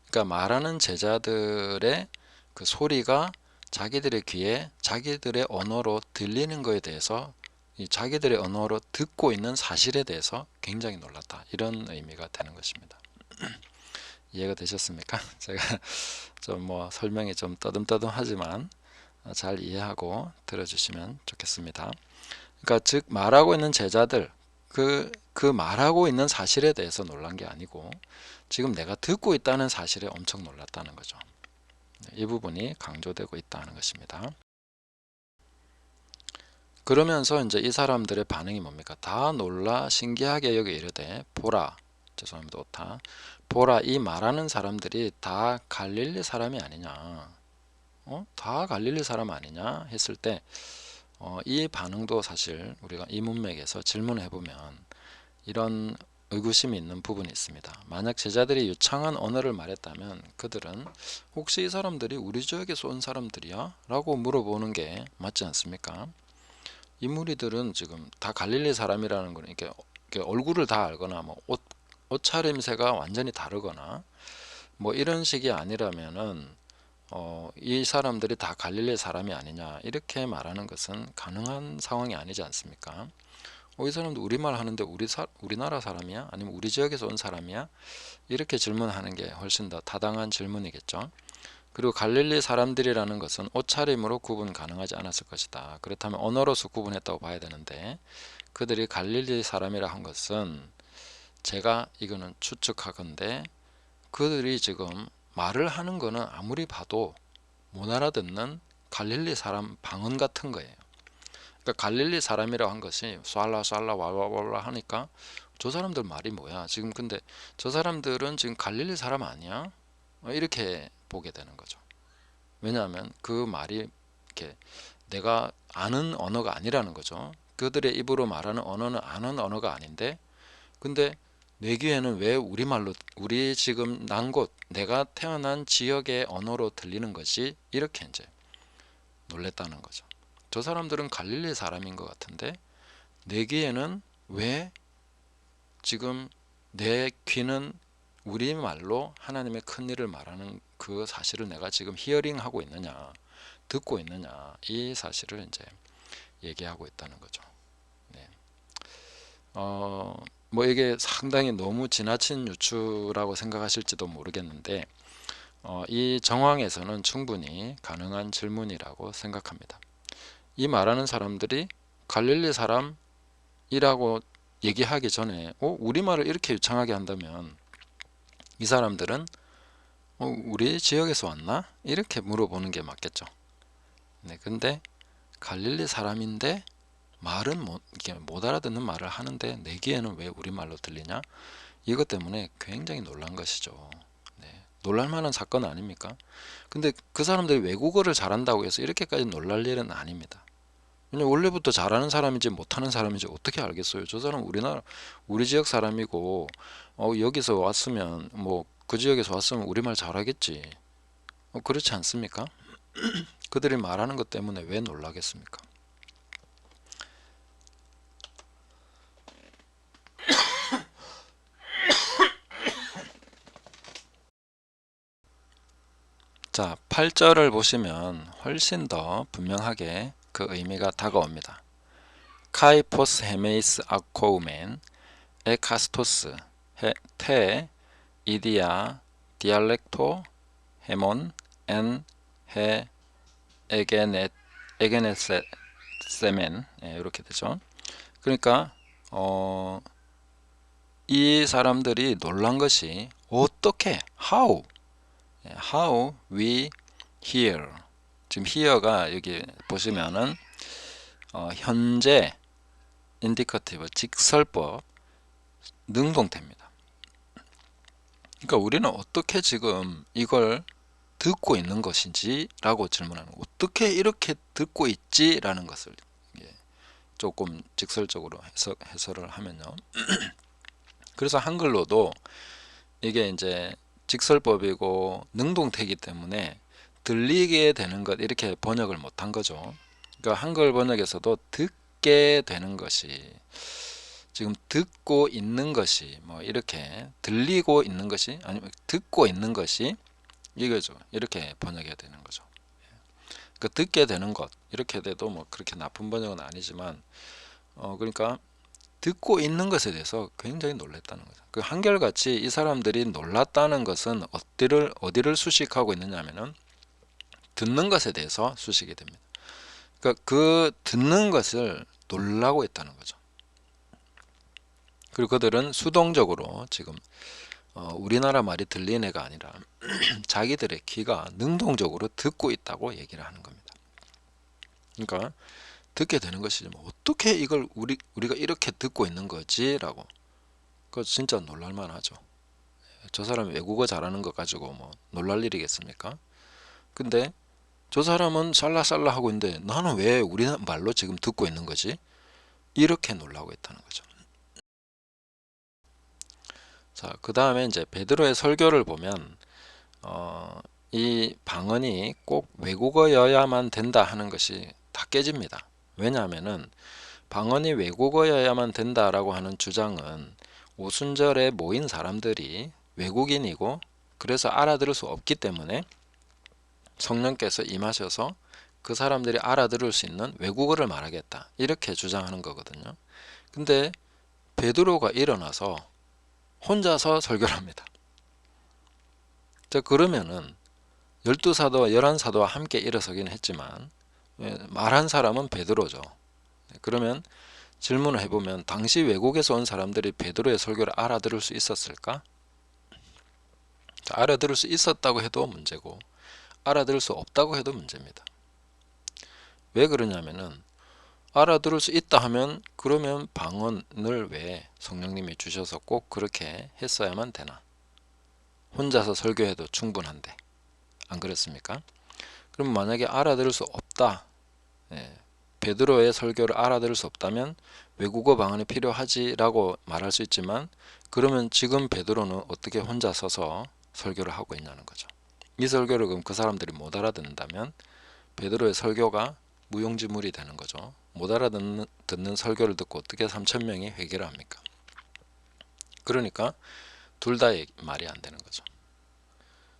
그러니까 말하는 제자들의 그 소리가 자기들의 귀에 자기들의 언어로 들리는 것에 대해서, 이 자기들의 언어로 듣고 있는 사실에 대해서 굉장히 놀랐다, 이런 의미가 되는 것입니다. 이해가 되셨습니까? 제가 좀 뭐 설명이 좀 떠듬떠듬하지만 잘 이해하고 들어주시면 좋겠습니다. 그러니까 즉 말하고 있는 제자들, 그 말하고 있는 사실에 대해서 놀란 게 아니고 지금 내가 듣고 있다는 사실에 엄청 놀랐다는 거죠. 이 부분이 강조되고 있다는 것입니다. 그러면서 이제 이 사람들의 반응이 뭡니까? 다 놀라 신기하게 여기 이르되 보라, 죄송합니다, 오타, 보라, 이 말하는 사람들이 다 갈릴리 사람이 아니냐, 다 갈릴리 사람 아니냐 했을 때, 이 반응도 사실 우리가 이 문맥에서 질문을 해보면 이런 의구심이 있는 부분이 있습니다. 만약 제자들이 유창한 언어를 말했다면 그들은 혹시 이 사람들이 우리 지역에서 온 사람들이야? 라고 물어보는 게 맞지 않습니까? 이 무리들은 지금 다 갈릴리 사람이라는 거는 이렇게 얼굴을 다 알거나 뭐 옷차림새가 완전히 다르거나 뭐 이런 식이 아니라면은 이 사람들이 다 갈릴리 사람이 아니냐 이렇게 말하는 것은 가능한 상황이 아니지 않습니까? 이 사람도 우리말 하는데 우리나라 사람이야? 아니면 우리 지역에서 온 사람이야? 이렇게 질문하는 게 훨씬 더 타당한 질문이겠죠. 그리고 갈릴리 사람들이라는 것은 옷차림으로 구분 가능하지 않았을 것이다. 그렇다면 언어로서 구분했다고 봐야 되는데, 그들이 갈릴리 사람이라 한 것은 제가 이거는 추측하건대 그들이 지금 말을 하는 거는 아무리 봐도 못 알아듣는 갈릴리 사람 방언 같은 거예요. 그러니까 갈릴리 사람이라고 한 것이 쏴라 쏴라 와와와라 하니까 저 사람들 말이 뭐야 지금, 근데 저 사람들은 지금 갈릴리 사람 아니야? 이렇게 보게 되는 거죠. 왜냐하면 그 말이 이렇게 내가 아는 언어가 아니라는 거죠. 그들의 입으로 말하는 언어는 아는 언어가 아닌데, 근데 내 귀에는 왜 우리말로, 우리 지금 난 곳, 내가 태어난 지역의 언어로 들리는 것이, 이렇게 이제 놀랬다는 거죠. 저 사람들은 갈릴리 사람인 것 같은데 내 귀에는 왜 지금 내 귀는 우리말로 하나님의 큰 일을 말하는 그 사실을 내가 지금 히어링하고 있느냐, 듣고 있느냐, 이 사실을 이제 얘기하고 있다는 거죠. 네. 뭐 이게 상당히 너무 지나친 유추라고 생각하실지도 모르겠는데 이 정황에서는 충분히 가능한 질문이라고 생각합니다. 이 말하는 사람들이 갈릴리 사람이라고 얘기하기 전에 우리말을 이렇게 유창하게 한다면 이 사람들은 우리 지역에서 왔나? 이렇게 물어보는 게 맞겠죠. 네, 근데 갈릴리 사람인데 말은 못 알아듣는 말을 하는데 내 귀에는 왜 우리말로 들리냐? 이것 때문에 굉장히 놀란 것이죠. 네, 놀랄만한 사건 아닙니까? 근데 그 사람들이 외국어를 잘한다고 해서 이렇게까지 놀랄 일은 아닙니다. 왜냐면 원래부터 잘하는 사람인지 못하는 사람인지 어떻게 알겠어요? 저 사람 우리 지역 사람이고 여기서 왔으면 뭐 그 지역에서 왔으면 우리말 잘하겠지. 그렇지 않습니까? 그들이 말하는 것 때문에 왜 놀라겠습니까? 자, 8절을 보시면 훨씬 더 분명하게 그 의미가 다가옵니다. 카이포스 헤메이스 아코우멘 에카스토스 테 이디아 디알렉토 헤몬 엔 헤 에게네세멘, 이렇게 되죠. 그러니까 이 사람들이 놀란 것이 어떻게 how we hear, 지금 hear가 여기 보시면은 현재 인디커티브 직설법 능동태입니다. 그러니까 우리는 어떻게 지금 이걸 듣고 있는 것인지 라고 질문하는, 어떻게 이렇게 듣고 있지 라는 것을 조금 직설적으로 해설을 하면요. 그래서 한글로도 이게 이제 직설법이고 능동태이기 때문에 들리게 되는 것, 이렇게 번역을 못한 거죠. 그러니까 한글 번역에서도 듣게 되는 것이, 지금 듣고 있는 것이 뭐 이렇게 들리고 있는 것이 아니면 듣고 있는 것이 이거죠. 이렇게 번역해야 되는 거죠. 그 듣게 되는 것, 이렇게 돼도 뭐 그렇게 나쁜 번역은 아니지만 그러니까 듣고 있는 것에 대해서 굉장히 놀랐다는 거죠. 그 한결같이 이 사람들이 놀랐다는 것은 어디를 수식하고 있느냐면은 듣는 것에 대해서 수식이 됩니다. 그러니까 그 듣는 것을 놀라고 있다는 거죠. 그리고 그들은 수동적으로 지금 우리나라 말이 들리는 애가 아니라 자기들의 귀가 능동적으로 듣고 있다고 얘기를 하는 겁니다. 그러니까 듣게 되는 것이 뭐 어떻게 이걸 우리가 이렇게 듣고 있는 거지? 라고. 그거 진짜 놀랄만 하죠. 저 사람이 외국어 잘하는 거 가지고 뭐 놀랄 일이겠습니까? 근데 저 사람은 살라살라 하고 있는데 나는 왜 우리 말로 지금 듣고 있는 거지? 이렇게 놀라고 있다는 거죠. 자, 그 다음에 이제 베드로의 설교를 보면 이 방언이 꼭 외국어여야만 된다 하는 것이 다 깨집니다. 왜냐하면은 방언이 외국어여야만 된다라고 하는 주장은 오순절에 모인 사람들이 외국인이고 그래서 알아들을 수 없기 때문에 성령께서 임하셔서 그 사람들이 알아들을 수 있는 외국어를 말하겠다, 이렇게 주장하는 거거든요. 근데 베드로가 일어나서 혼자서 설교를 합니다. 자, 그러면은 12사도와 11사도와 함께 일어서긴 했지만 말한 사람은 베드로죠. 그러면 질문을 해보면 당시 외국에서 온 사람들이 베드로의 설교를 알아들을 수 있었을까? 자, 알아들을 수 있었다고 해도 문제고 알아들을 수 없다고 해도 문제입니다. 왜 그러냐면은 알아들을 수 있다 하면 그러면 방언을 왜 성령님이 주셔서 꼭 그렇게 했어야만 되나? 혼자서 설교해도 충분한데 안 그렇습니까? 그럼 만약에 알아들을 수 없다, 베드로의 설교를 알아들을 수 없다면 외국어 방언이 필요하지라고 말할 수 있지만 그러면 지금 베드로는 어떻게 혼자 서서 설교를 하고 있냐는 거죠. 이 설교를 그럼 그 사람들이 못 알아듣는다면 베드로의 설교가 무용지물이 되는 거죠. 못 알아듣는 설교를 듣고 어떻게 3,000명이 회개를 합니까? 그러니까 둘 다 말이 안 되는 거죠.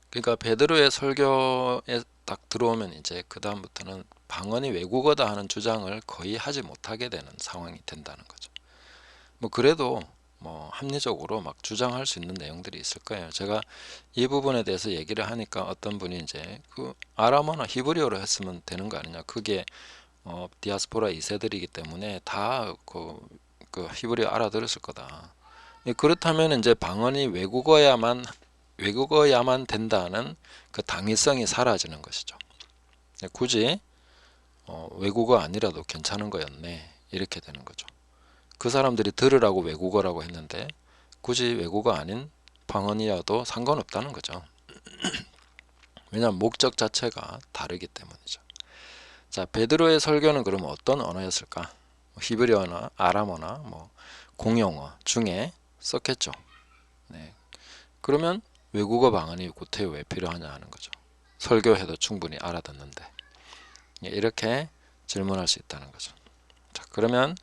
그러니까 베드로의 설교에 딱 들어오면 이제 그 다음부터는 방언이 외국어다 하는 주장을 거의 하지 못하게 되는 상황이 된다는 거죠. 뭐 그래도 뭐 합리적으로 막 주장할 수 있는 내용들이 있을 거예요. 제가 이 부분에 대해서 얘기를 하니까 어떤 분이 이제 그 아람어나 히브리어로 했으면 되는 거 아니냐. 그게 디아스포라 2세들이기 때문에 다 그 히브리어 알아들었을 거다. 그렇다면 이제 방언이 외국어야만 된다는 그 당위성이 사라지는 것이죠. 굳이 외국어 아니라도 괜찮은 거였네, 이렇게 되는 거죠. 그 사람들이 들으라고 외국어라고 했는데 굳이 외국어 아닌 방언이라도 상관없다는 거죠. 왜냐하면 목적 자체가 다르기 때문이죠. 자, 베드로의 설교는 그러면 어떤 언어였을까? 히브리어나 아람어나 뭐 공용어 중에 썼겠죠. 네. 그러면 외국어 방언이 구태 왜 필요하냐 하는 거죠. 설교해도 충분히 알아듣는데. 이렇게 질문할 수 있다는 거죠. 자, 그러면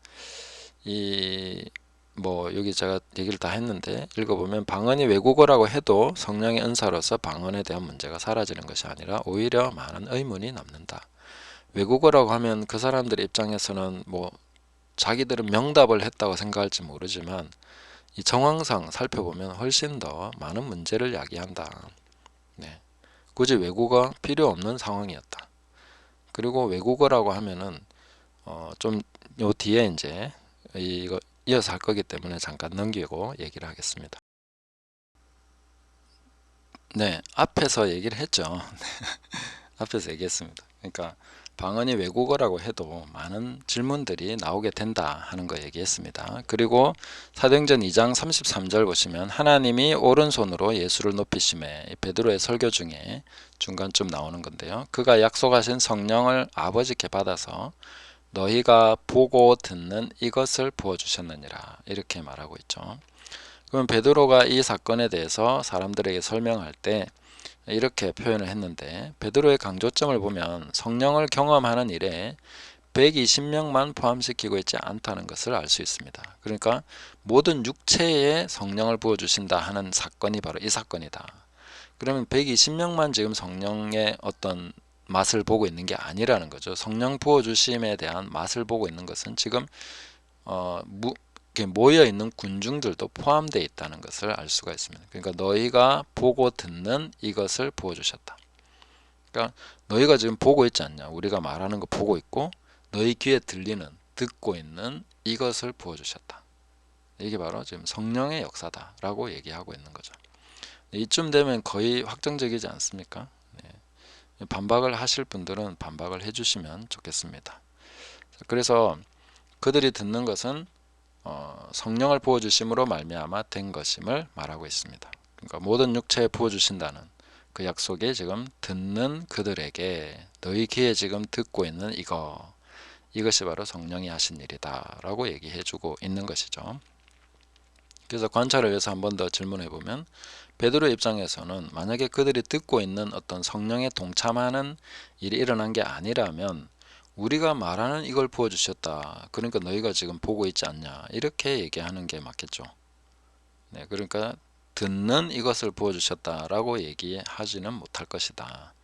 여기 제가 얘기를 다 했는데 읽어보면 방언이 외국어라고 해도 성령의 은사로서 방언에 대한 문제가 사라지는 것이 아니라 오히려 많은 의문이 남는다. 외국어라고 하면 그 사람들 입장에서는 뭐 자기들은 명답을 했다고 생각할지 모르지만 이 정황상 살펴보면 훨씬 더 많은 문제를 야기한다. 네. 굳이 외국어 필요 없는 상황이었다. 그리고 외국어라고 하면은 좀 요 뒤에 이제 이거 이어서 할 거기 때문에 잠깐 넘기고 얘기를 하겠습니다. 네, 앞에서 얘기를 했죠. 앞에서 얘기했습니다. 그러니까 방언이 외국어라고 해도 많은 질문들이 나오게 된다 하는 거 얘기했습니다. 그리고 사도행전 2장 33절 보시면 하나님이 오른손으로 예수를 높이심에, 베드로의 설교 중에 중간쯤 나오는 건데요. 그가 약속하신 성령을 아버지께 받아서 너희가 보고 듣는 이것을 부어주셨느니라, 이렇게 말하고 있죠. 그럼 베드로가 이 사건에 대해서 사람들에게 설명할 때 이렇게 표현을 했는데, 베드로의 강조점을 보면 성령을 경험하는 일에 120명만 포함시키고 있지 않다는 것을 알 수 있습니다. 그러니까 모든 육체에 성령을 부어주신다 하는 사건이 바로 이 사건이다. 그러면 120명만 지금 성령의 어떤 맛을 보고 있는 게 아니라는 거죠. 성령 부어주심에 대한 맛을 보고 있는 것은 지금 모여 있는 군중들도 포함되어 있다는 것을 알 수가 있습니다. 그러니까 너희가 보고 듣는 이것을 부어주셨다. 그러니까 너희가 지금 보고 있지 않냐? 우리가 말하는 거 보고 있고 너희 귀에 들리는, 듣고 있는 이것을 부어주셨다. 이게 바로 지금 성령의 역사다라고 얘기하고 있는 거죠. 이쯤 되면 거의 확정적이지 않습니까? 네. 반박을 하실 분들은 반박을 해주시면 좋겠습니다. 그래서 그들이 듣는 것은 성령을 부어주심으로 말미암아 된 것임을 말하고 있습니다. 그러니까 모든 육체에 부어주신다는 그 약속이 지금 듣는 그들에게 너희 귀에 지금 듣고 있는 이것이 바로 성령이 하신 일이다 라고 얘기해주고 있는 것이죠. 그래서 관찰을 위해서 한 번 더 질문해 보면, 베드로 입장에서는 만약에 그들이 듣고 있는 어떤 성령에 동참하는 일이 일어난 게 아니라면 우리가 말하는 이걸 부어주셨다, 그러니까 너희가 지금 보고 있지 않냐, 이렇게 얘기하는 게 맞겠죠. 네, 그러니까 듣는 이것을 부어주셨다라고 얘기하지는 못할 것이다.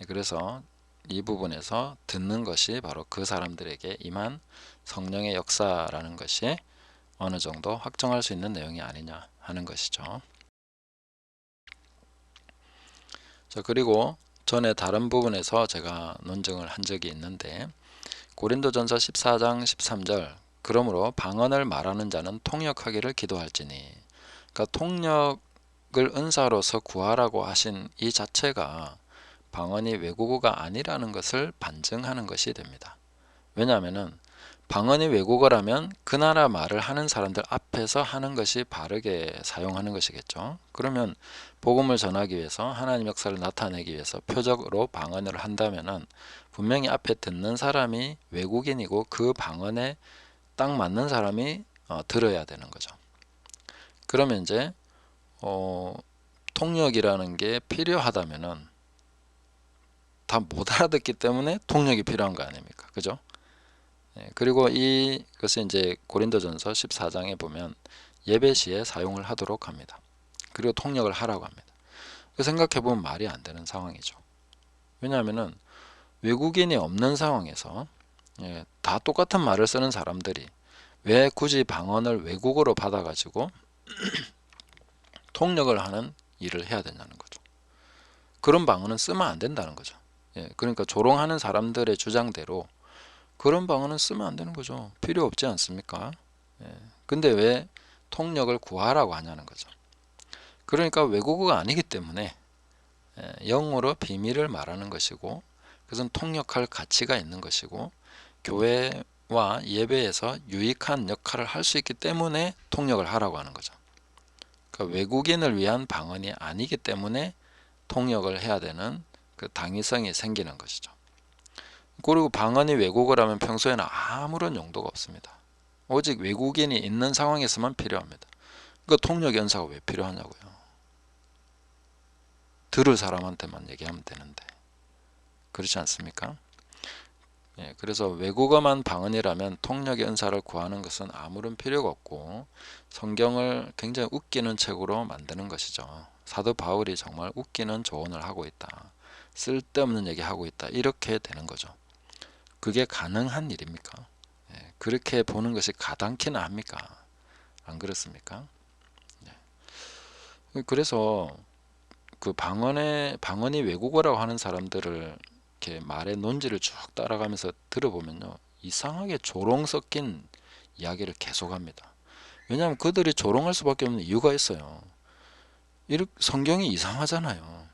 그래서 이 부분에서 듣는 것이 바로 그 사람들에게 임한 성령의 역사라는 것이 어느 정도 확정할 수 있는 내용이 아니냐 하는 것이죠. 자, 그리고 전에 다른 부분에서 제가 논증을 한 적이 있는데 고린도전서 14장 13절 그러므로 방언을 말하는 자는 통역하기를 기도할지니, 그러니까 통역을 은사로서 구하라고 하신 이 자체가 방언이 외국어가 아니라는 것을 반증하는 것이 됩니다. 왜냐하면 방언이 외국어라면 그 나라 말을 하는 사람들 앞에서 하는 것이 바르게 사용하는 것이겠죠. 그러면 복음을 전하기 위해서 하나님 역사를 나타내기 위해서 표적으로 방언을 한다면 분명히 앞에 듣는 사람이 외국인이고 그 방언에 딱 맞는 사람이 들어야 되는 거죠. 그러면 이제 통역이라는 게 필요하다면은 다 못 알아듣기 때문에 통역이 필요한 거 아닙니까? 그죠? 그리고 이것을 이제 고린도전서 14장에 보면 예배 시에 사용을 하도록 합니다. 그리고 통역을 하라고 합니다. 생각해 보면 말이 안 되는 상황이죠. 왜냐하면은 외국인이 없는 상황에서 다 똑같은 말을 쓰는 사람들이 왜 굳이 방언을 외국어로 받아가지고 통역을 하는 일을 해야 되냐는 거죠. 그런 방언은 쓰면 안 된다는 거죠. 그러니까 조롱하는 사람들의 주장대로 그런 방언은 쓰면 안 되는 거죠. 필요 없지 않습니까? 근데 왜 통역을 구하라고 하냐는 거죠. 그러니까 외국어가 아니기 때문에 영어로 비밀을 말하는 것이고, 그것은 통역할 가치가 있는 것이고, 교회와 예배에서 유익한 역할을 할 수 있기 때문에 통역을 하라고 하는 거죠. 그러니까 외국인을 위한 방언이 아니기 때문에 통역을 해야 되는 그 당위성이 생기는 것이죠. 그리고 방언이 외국어라면 평소에는 아무런 용도가 없습니다. 오직 외국인이 있는 상황에서만 필요합니다. 그러니까 통역 연사가 왜 필요하냐고요. 들을 사람한테만 얘기하면 되는데, 그렇지 않습니까? 그래서 외국어만 방언이라면 통역 연사를 구하는 것은 아무런 필요가 없고 성경을 굉장히 웃기는 책으로 만드는 것이죠. 사도 바울이 정말 웃기는 조언을 하고 있다, 쓸데없는 얘기하고 있다, 이렇게 되는 거죠. 그게 가능한 일입니까? 그렇게 보는 것이 가당키나 합니까? 안 그렇습니까? 그래서 그 방언이 외국어라고 하는 사람들을 이렇게 말의 논지를 쭉 따라가면서 들어보면요, 이상하게 조롱 섞인 이야기를 계속합니다. 왜냐하면 그들이 조롱할 수밖에 없는 이유가 있어요. 성경이 이상하잖아요.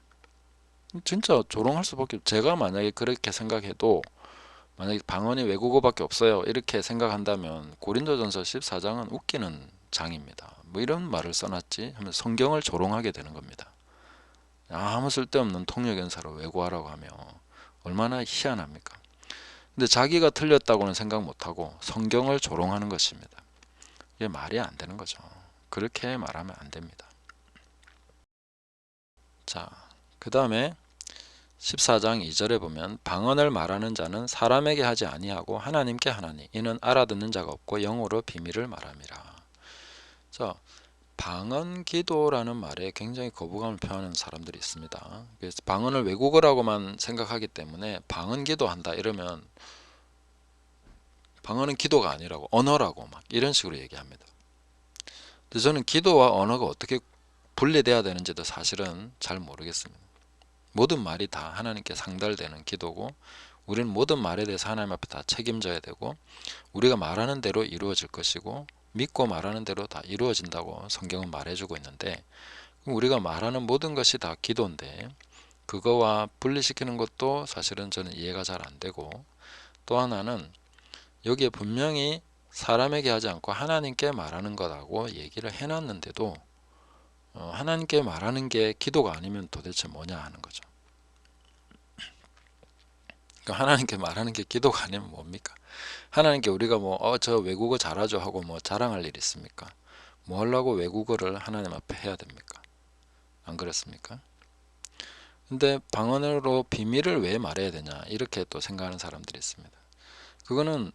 진짜 조롱할 수밖에. 제가 만약에 그렇게 생각해도, 만약에 방언이 외국어밖에 없어요 이렇게 생각한다면 고린도전서 14장은 웃기는 장입니다. 뭐 이런 말을 써놨지 하면 성경을 조롱하게 되는 겁니다. 아무 쓸데없는 통역연사로 외고하라고 하며 얼마나 희한합니까? 근데 자기가 틀렸다고는 생각 못하고 성경을 조롱하는 것입니다. 이게 말이 안 되는 거죠. 그렇게 말하면 안 됩니다. 자, 그 다음에 14장 2절에 보면 방언을 말하는 자는 사람에게 하지 아니하고 하나님께 하나니 이는 알아듣는 자가 없고 영어로 비밀을 말함이라. 자, 방언 기도라는 말에 굉장히 거부감을 표하는 사람들이 있습니다. 그래서 방언을 외국어라고만 생각하기 때문에 방언 기도한다 이러면 방언은 기도가 아니라고, 언어라고 막 이런 식으로 얘기합니다. 근데 저는 기도와 언어가 어떻게 분리돼야 되는지도 사실은 잘 모르겠습니다. 모든 말이 다 하나님께 상달되는 기도고, 우리는 모든 말에 대해서 하나님 앞에 다 책임져야 되고, 우리가 말하는 대로 이루어질 것이고 믿고 말하는 대로 다 이루어진다고 성경은 말해주고 있는데, 우리가 말하는 모든 것이 다 기도인데 그거와 분리시키는 것도 사실은 저는 이해가 잘 안 되고, 또 하나는 여기에 분명히 사람에게 하지 않고 하나님께 말하는 거라고 얘기를 해놨는데도 하나님께 말하는 게 기도가 아니면 도대체 뭐냐 하는 거죠. 그러니까 하나님께 말하는 게 기도가 아니면 뭡니까? 하나님께 우리가 저 외국어 잘하죠 하고 자랑할 일 있습니까? 뭐 하려고 외국어를 하나님 앞에 해야 됩니까? 안 그렇습니까? 근데 방언으로 비밀을 왜 말해야 되냐 이렇게 또 생각하는 사람들이 있습니다. 그거는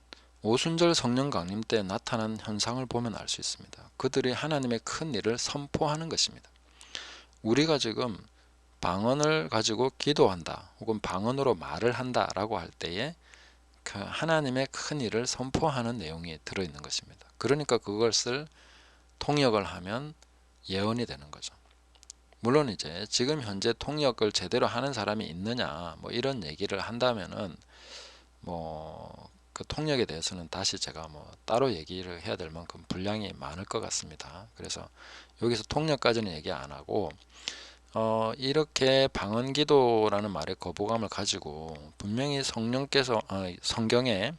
오순절 성령 강림 때 나타난 현상을 보면 알 수 있습니다. 그들이 하나님의 큰 일을 선포하는 것입니다. 우리가 지금 방언을 가지고 기도한다 혹은 방언으로 말을 한다 라고 할 때에 그 하나님의 큰 일을 선포하는 내용이 들어있는 것입니다. 그러니까 그것을 통역을 하면 예언이 되는 거죠. 물론 이제 지금 현재 통역을 제대로 하는 사람이 있느냐 뭐 이런 얘기를 한다면은 뭐 그 통역에 대해서는 다시 제가 뭐 따로 얘기를 해야 될 만큼 분량이 많을 것 같습니다. 그래서 여기서 통역까지는 얘기 안 하고 이렇게 방언기도라는 말에 거부감을 가지고 분명히 성령께서 성경에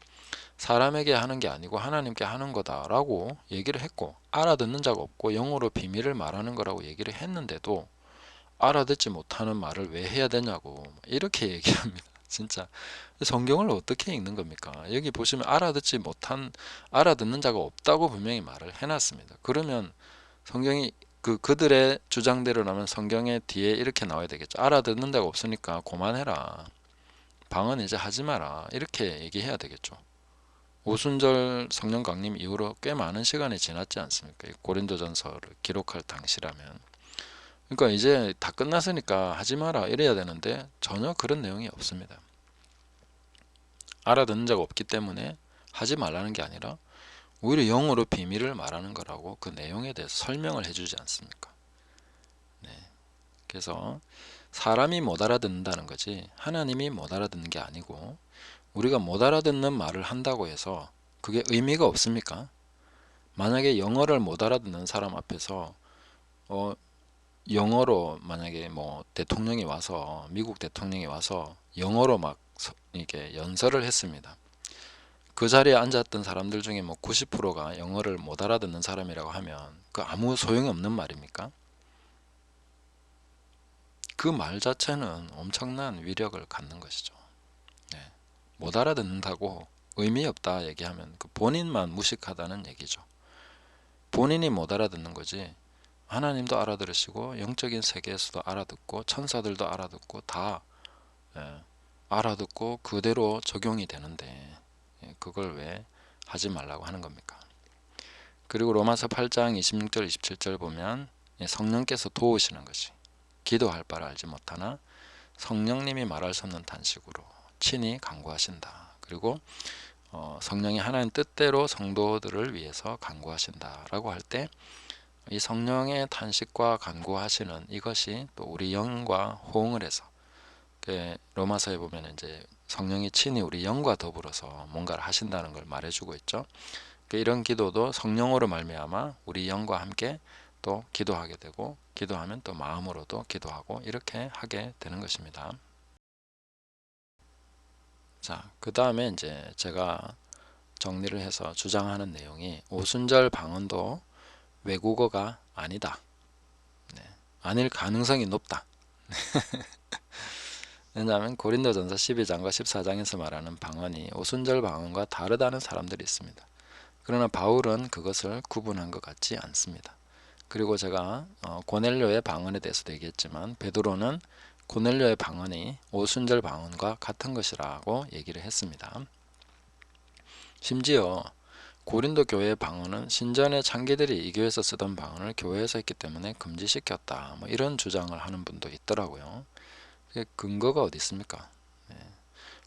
사람에게 하는 게 아니고 하나님께 하는 거다라고 얘기를 했고 알아듣는 자가 없고 영어로 비밀을 말하는 거라고 얘기를 했는데도 알아듣지 못하는 말을 왜 해야 되냐고 이렇게 얘기합니다. 진짜 성경을 어떻게 읽는 겁니까? 여기 보시면 알아듣는 자가 없다고 분명히 말을 해놨습니다. 그러면 성경이 그들의 주장대로라면 성경의 뒤에 이렇게 나와야 되겠죠. 알아듣는 자가 없으니까 그만해라. 방언 이제 하지 마라. 이렇게 얘기해야 되겠죠. 오순절 성령 강림 이후로 꽤 많은 시간이 지났지 않습니까? 고린도전서를 기록할 당시라면. 그러니까 이제 다 끝났으니까 하지 마라 이래야 되는데 전혀 그런 내용이 없습니다. 알아듣는 자가 없기 때문에 하지 말라는 게 아니라 오히려 영어로 비밀을 말하는 거라고 그 내용에 대해서 설명을 해주지 않습니까? 네. 그래서 사람이 못 알아듣는다는 거지 하나님이 못 알아듣는 게 아니고 우리가 못 알아듣는 말을 한다고 해서 그게 의미가 없습니까? 만약에 영어를 못 알아듣는 사람 앞에서 영어로 만약에 뭐 대통령이 와서 미국 대통령이 와서 영어로 막 이게 연설을 했습니다. 그 자리에 앉았던 사람들 중에 뭐 90%가 영어를 못 알아듣는 사람이라고 하면 그 아무 소용이 없는 말입니까? 그 말 자체는 엄청난 위력을 갖는 것이죠. 네. 못 알아듣는다고 의미 없다 얘기하면 그 본인만 무식하다는 얘기죠. 본인이 못 알아듣는 거지 하나님도 알아들으시고 영적인 세계에서도 알아듣고 천사들도 알아듣고 다 알아듣고 그대로 적용이 되는데 그걸 왜 하지 말라고 하는 겁니까? 그리고 로마서 8장 26절 27절 보면 성령께서 도우시는 것이 기도할 바를 알지 못하나 성령님이 말할 수 없는 단식으로 친히 간구하신다. 그리고 성령이 하나님 뜻대로 성도들을 위해서 간구하신다라고 할 때 이 성령의 탄식과 간구하시는 이것이 또 우리 영과 호응을 해서 로마서에 보면 이제 성령이 친히 우리 영과 더불어서 뭔가를 하신다는 걸 말해주고 있죠. 이런 기도도 성령으로 말미암아 우리 영과 함께 또 기도하게 되고 기도하면 또 마음으로도 기도하고 이렇게 하게 되는 것입니다. 자, 그 다음에 이제 제가 정리를 해서 주장하는 내용이 오순절 방언도 외국어가 아니다. 네, 아닐 가능성이 높다. 왜냐하면 고린도전서 12장과 14장에서 말하는 방언이 오순절 방언과 다르다는 사람들이 있습니다. 그러나 바울은 그것을 구분한 것 같지 않습니다. 그리고 제가 고넬료의 방언에 대해서도 얘기했지만 베드로는 고넬료의 방언이 오순절 방언과 같은 것이라고 얘기를 했습니다. 심지어 고린도 교회의 방언은 신전의 창기들이 이 교회에서 쓰던 방언을 교회에서 했기 때문에 금지시켰다. 뭐 이런 주장을 하는 분도 있더라고요. 그게 근거가 어디 있습니까?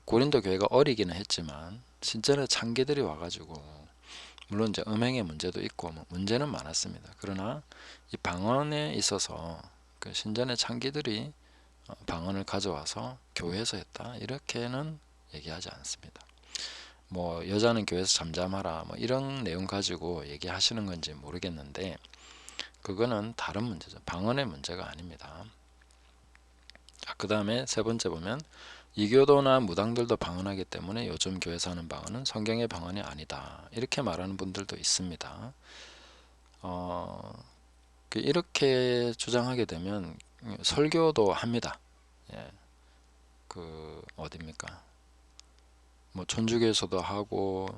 고린도 교회가 어리기는 했지만 신전의 창기들이 와가지고 물론 이제 음행의 문제도 있고 뭐 문제는 많았습니다. 그러나 이 방언에 있어서 그 신전의 창기들이 방언을 가져와서 교회에서 했다 이렇게는 얘기하지 않습니다. 뭐 여자는 교회에서 잠잠하라 뭐 이런 내용 가지고 얘기하시는 건지 모르겠는데 그거는 다른 문제죠. 방언의 문제가 아닙니다. 그 다음에 세 번째 보면 이교도나 무당들도 방언하기 때문에 요즘 교회에서 하는 방언은 성경의 방언이 아니다 이렇게 말하는 분들도 있습니다. 이렇게 주장하게 되면 설교도 합니다. 예, 어딥니까? 뭐 천주교에서도 하고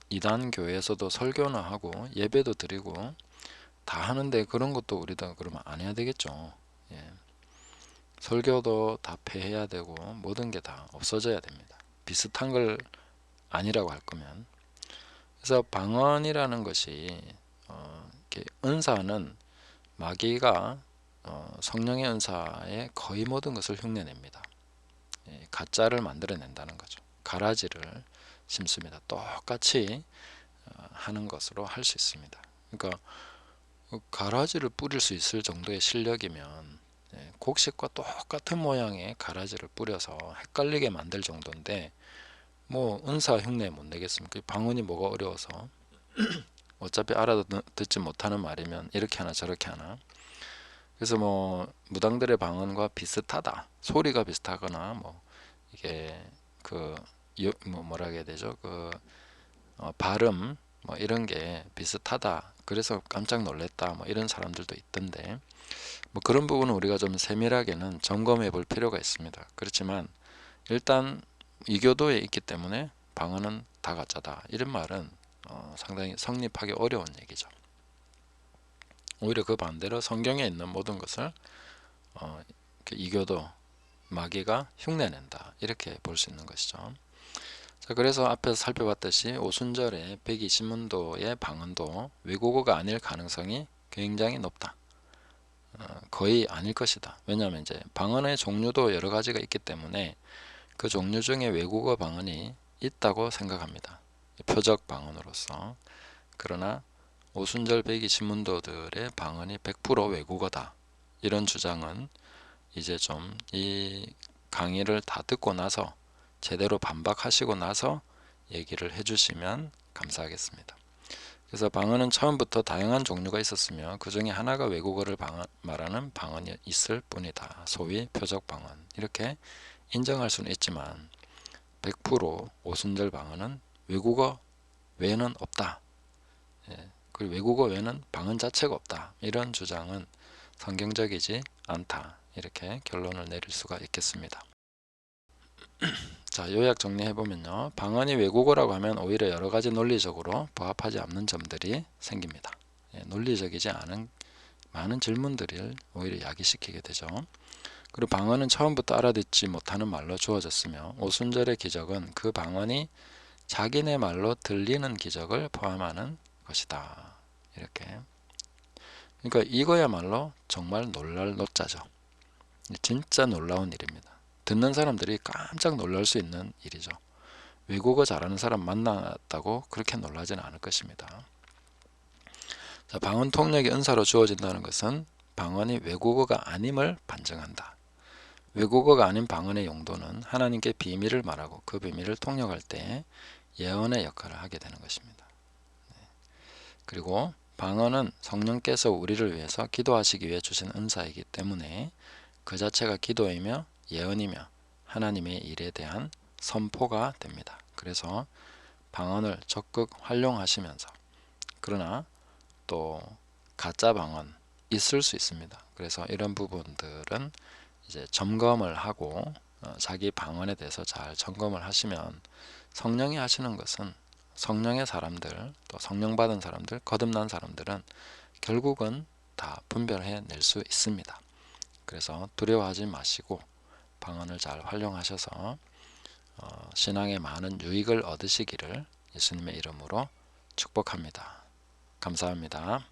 이단 교회에서도 설교나 하고 예배도 드리고 다 하는데 그런 것도 우리도 그러면 안 해야 되겠죠. 예. 설교도 다 폐해야 되고 모든 게 다 없어져야 됩니다. 비슷한 걸 아니라고 할 거면. 그래서 방언이라는 것이 은사는 마귀가 성령의 은사의 거의 모든 것을 흉내냅니다. 가짜를 만들어낸다는 거죠. 가라지를 심습니다. 똑같이 하는 것으로 할 수 있습니다. 그러니까 가라지를 뿌릴 수 있을 정도의 실력이면 곡식과 똑같은 모양의 가라지를 뿌려서 헷갈리게 만들 정도인데 뭐 은사 흉내 못 내겠습니까? 방언이 뭐가 어려워서 어차피 알아듣지 못하는 말이면 이렇게 하나 저렇게 하나. 그래서 뭐 무당들의 방언과 비슷하다, 소리가 비슷하거나 뭐 이게 그 뭐라 해야 되죠? 발음 뭐 이런 게 비슷하다, 그래서 깜짝 놀랐다, 뭐 이런 사람들도 있던데, 뭐 그런 부분은 우리가 좀 세밀하게는 점검해 볼 필요가 있습니다. 그렇지만 일단 이교도에 있기 때문에 방언은 다 가짜다, 이런 말은 상당히 성립하기 어려운 얘기죠. 오히려 그 반대로 성경에 있는 모든 것을 이교도 마귀가 흉내낸다, 이렇게 볼 수 있는 것이죠. 자, 그래서 앞에서 살펴봤듯이 오순절의 120문도의 방언도 외국어가 아닐 가능성이 굉장히 높다. 거의 아닐 것이다. 왜냐하면 이제 방언의 종류도 여러 가지가 있기 때문에 그 종류 중에 외국어 방언이 있다고 생각합니다. 표적 방언으로서. 그러나 오순절 120문도들의 방언이 100% 외국어다, 이런 주장은 이제 좀 이 강의를 다 듣고 나서 제대로 반박하시고 나서 얘기를 해주시면 감사하겠습니다. 그래서 방언은 처음부터 다양한 종류가 있었으며 그 중에 하나가 외국어를 말하는 방언이 있을 뿐이다. 소위 표적 방언, 이렇게 인정할 수는 있지만 100% 오순절 방언은 외국어 외에는 없다. 그리고 외국어 외에는 방언 자체가 없다, 이런 주장은 성경적이지 않다, 이렇게 결론을 내릴 수가 있겠습니다. 자, 요약 정리해보면요, 방언이 외국어라고 하면 오히려 여러가지 논리적으로 부합하지 않는 점들이 생깁니다. 논리적이지 않은 많은 질문들을 오히려 야기시키게 되죠. 그리고 방언은 처음부터 알아듣지 못하는 말로 주어졌으며 오순절의 기적은 그 방언이 자기네 말로 들리는 기적을 포함하는 것이다, 이렇게. 그러니까 이거야말로 정말 놀랄 노자죠. 진짜 놀라운 일입니다. 듣는 사람들이 깜짝 놀랄 수 있는 일이죠. 외국어 잘하는 사람 만났다고 그렇게 놀라지는 않을 것입니다. 자, 방언 통역이 은사로 주어진다는 것은 방언이 외국어가 아님을 반증한다. 외국어가 아닌 방언의 용도는 하나님께 비밀을 말하고 그 비밀을 통역할 때 예언의 역할을 하게 되는 것입니다. 그리고 방언은 성령께서 우리를 위해서 기도하시기 위해 주신 은사이기 때문에 그 자체가 기도이며 예언이며 하나님의 일에 대한 선포가 됩니다. 그래서 방언을 적극 활용하시면서, 그러나 또 가짜 방언 있을 수 있습니다. 그래서 이런 부분들은 이제 점검을 하고 자기 방언에 대해서 잘 점검을 하시면 성령이 하시는 것은, 성령의 사람들, 또 성령 받은 사람들, 거듭난 사람들은 결국은 다 분별해 낼 수 있습니다. 그래서 두려워하지 마시고 방언을 잘 활용하셔서 신앙에 많은 유익을 얻으시기를 예수님의 이름으로 축복합니다. 감사합니다.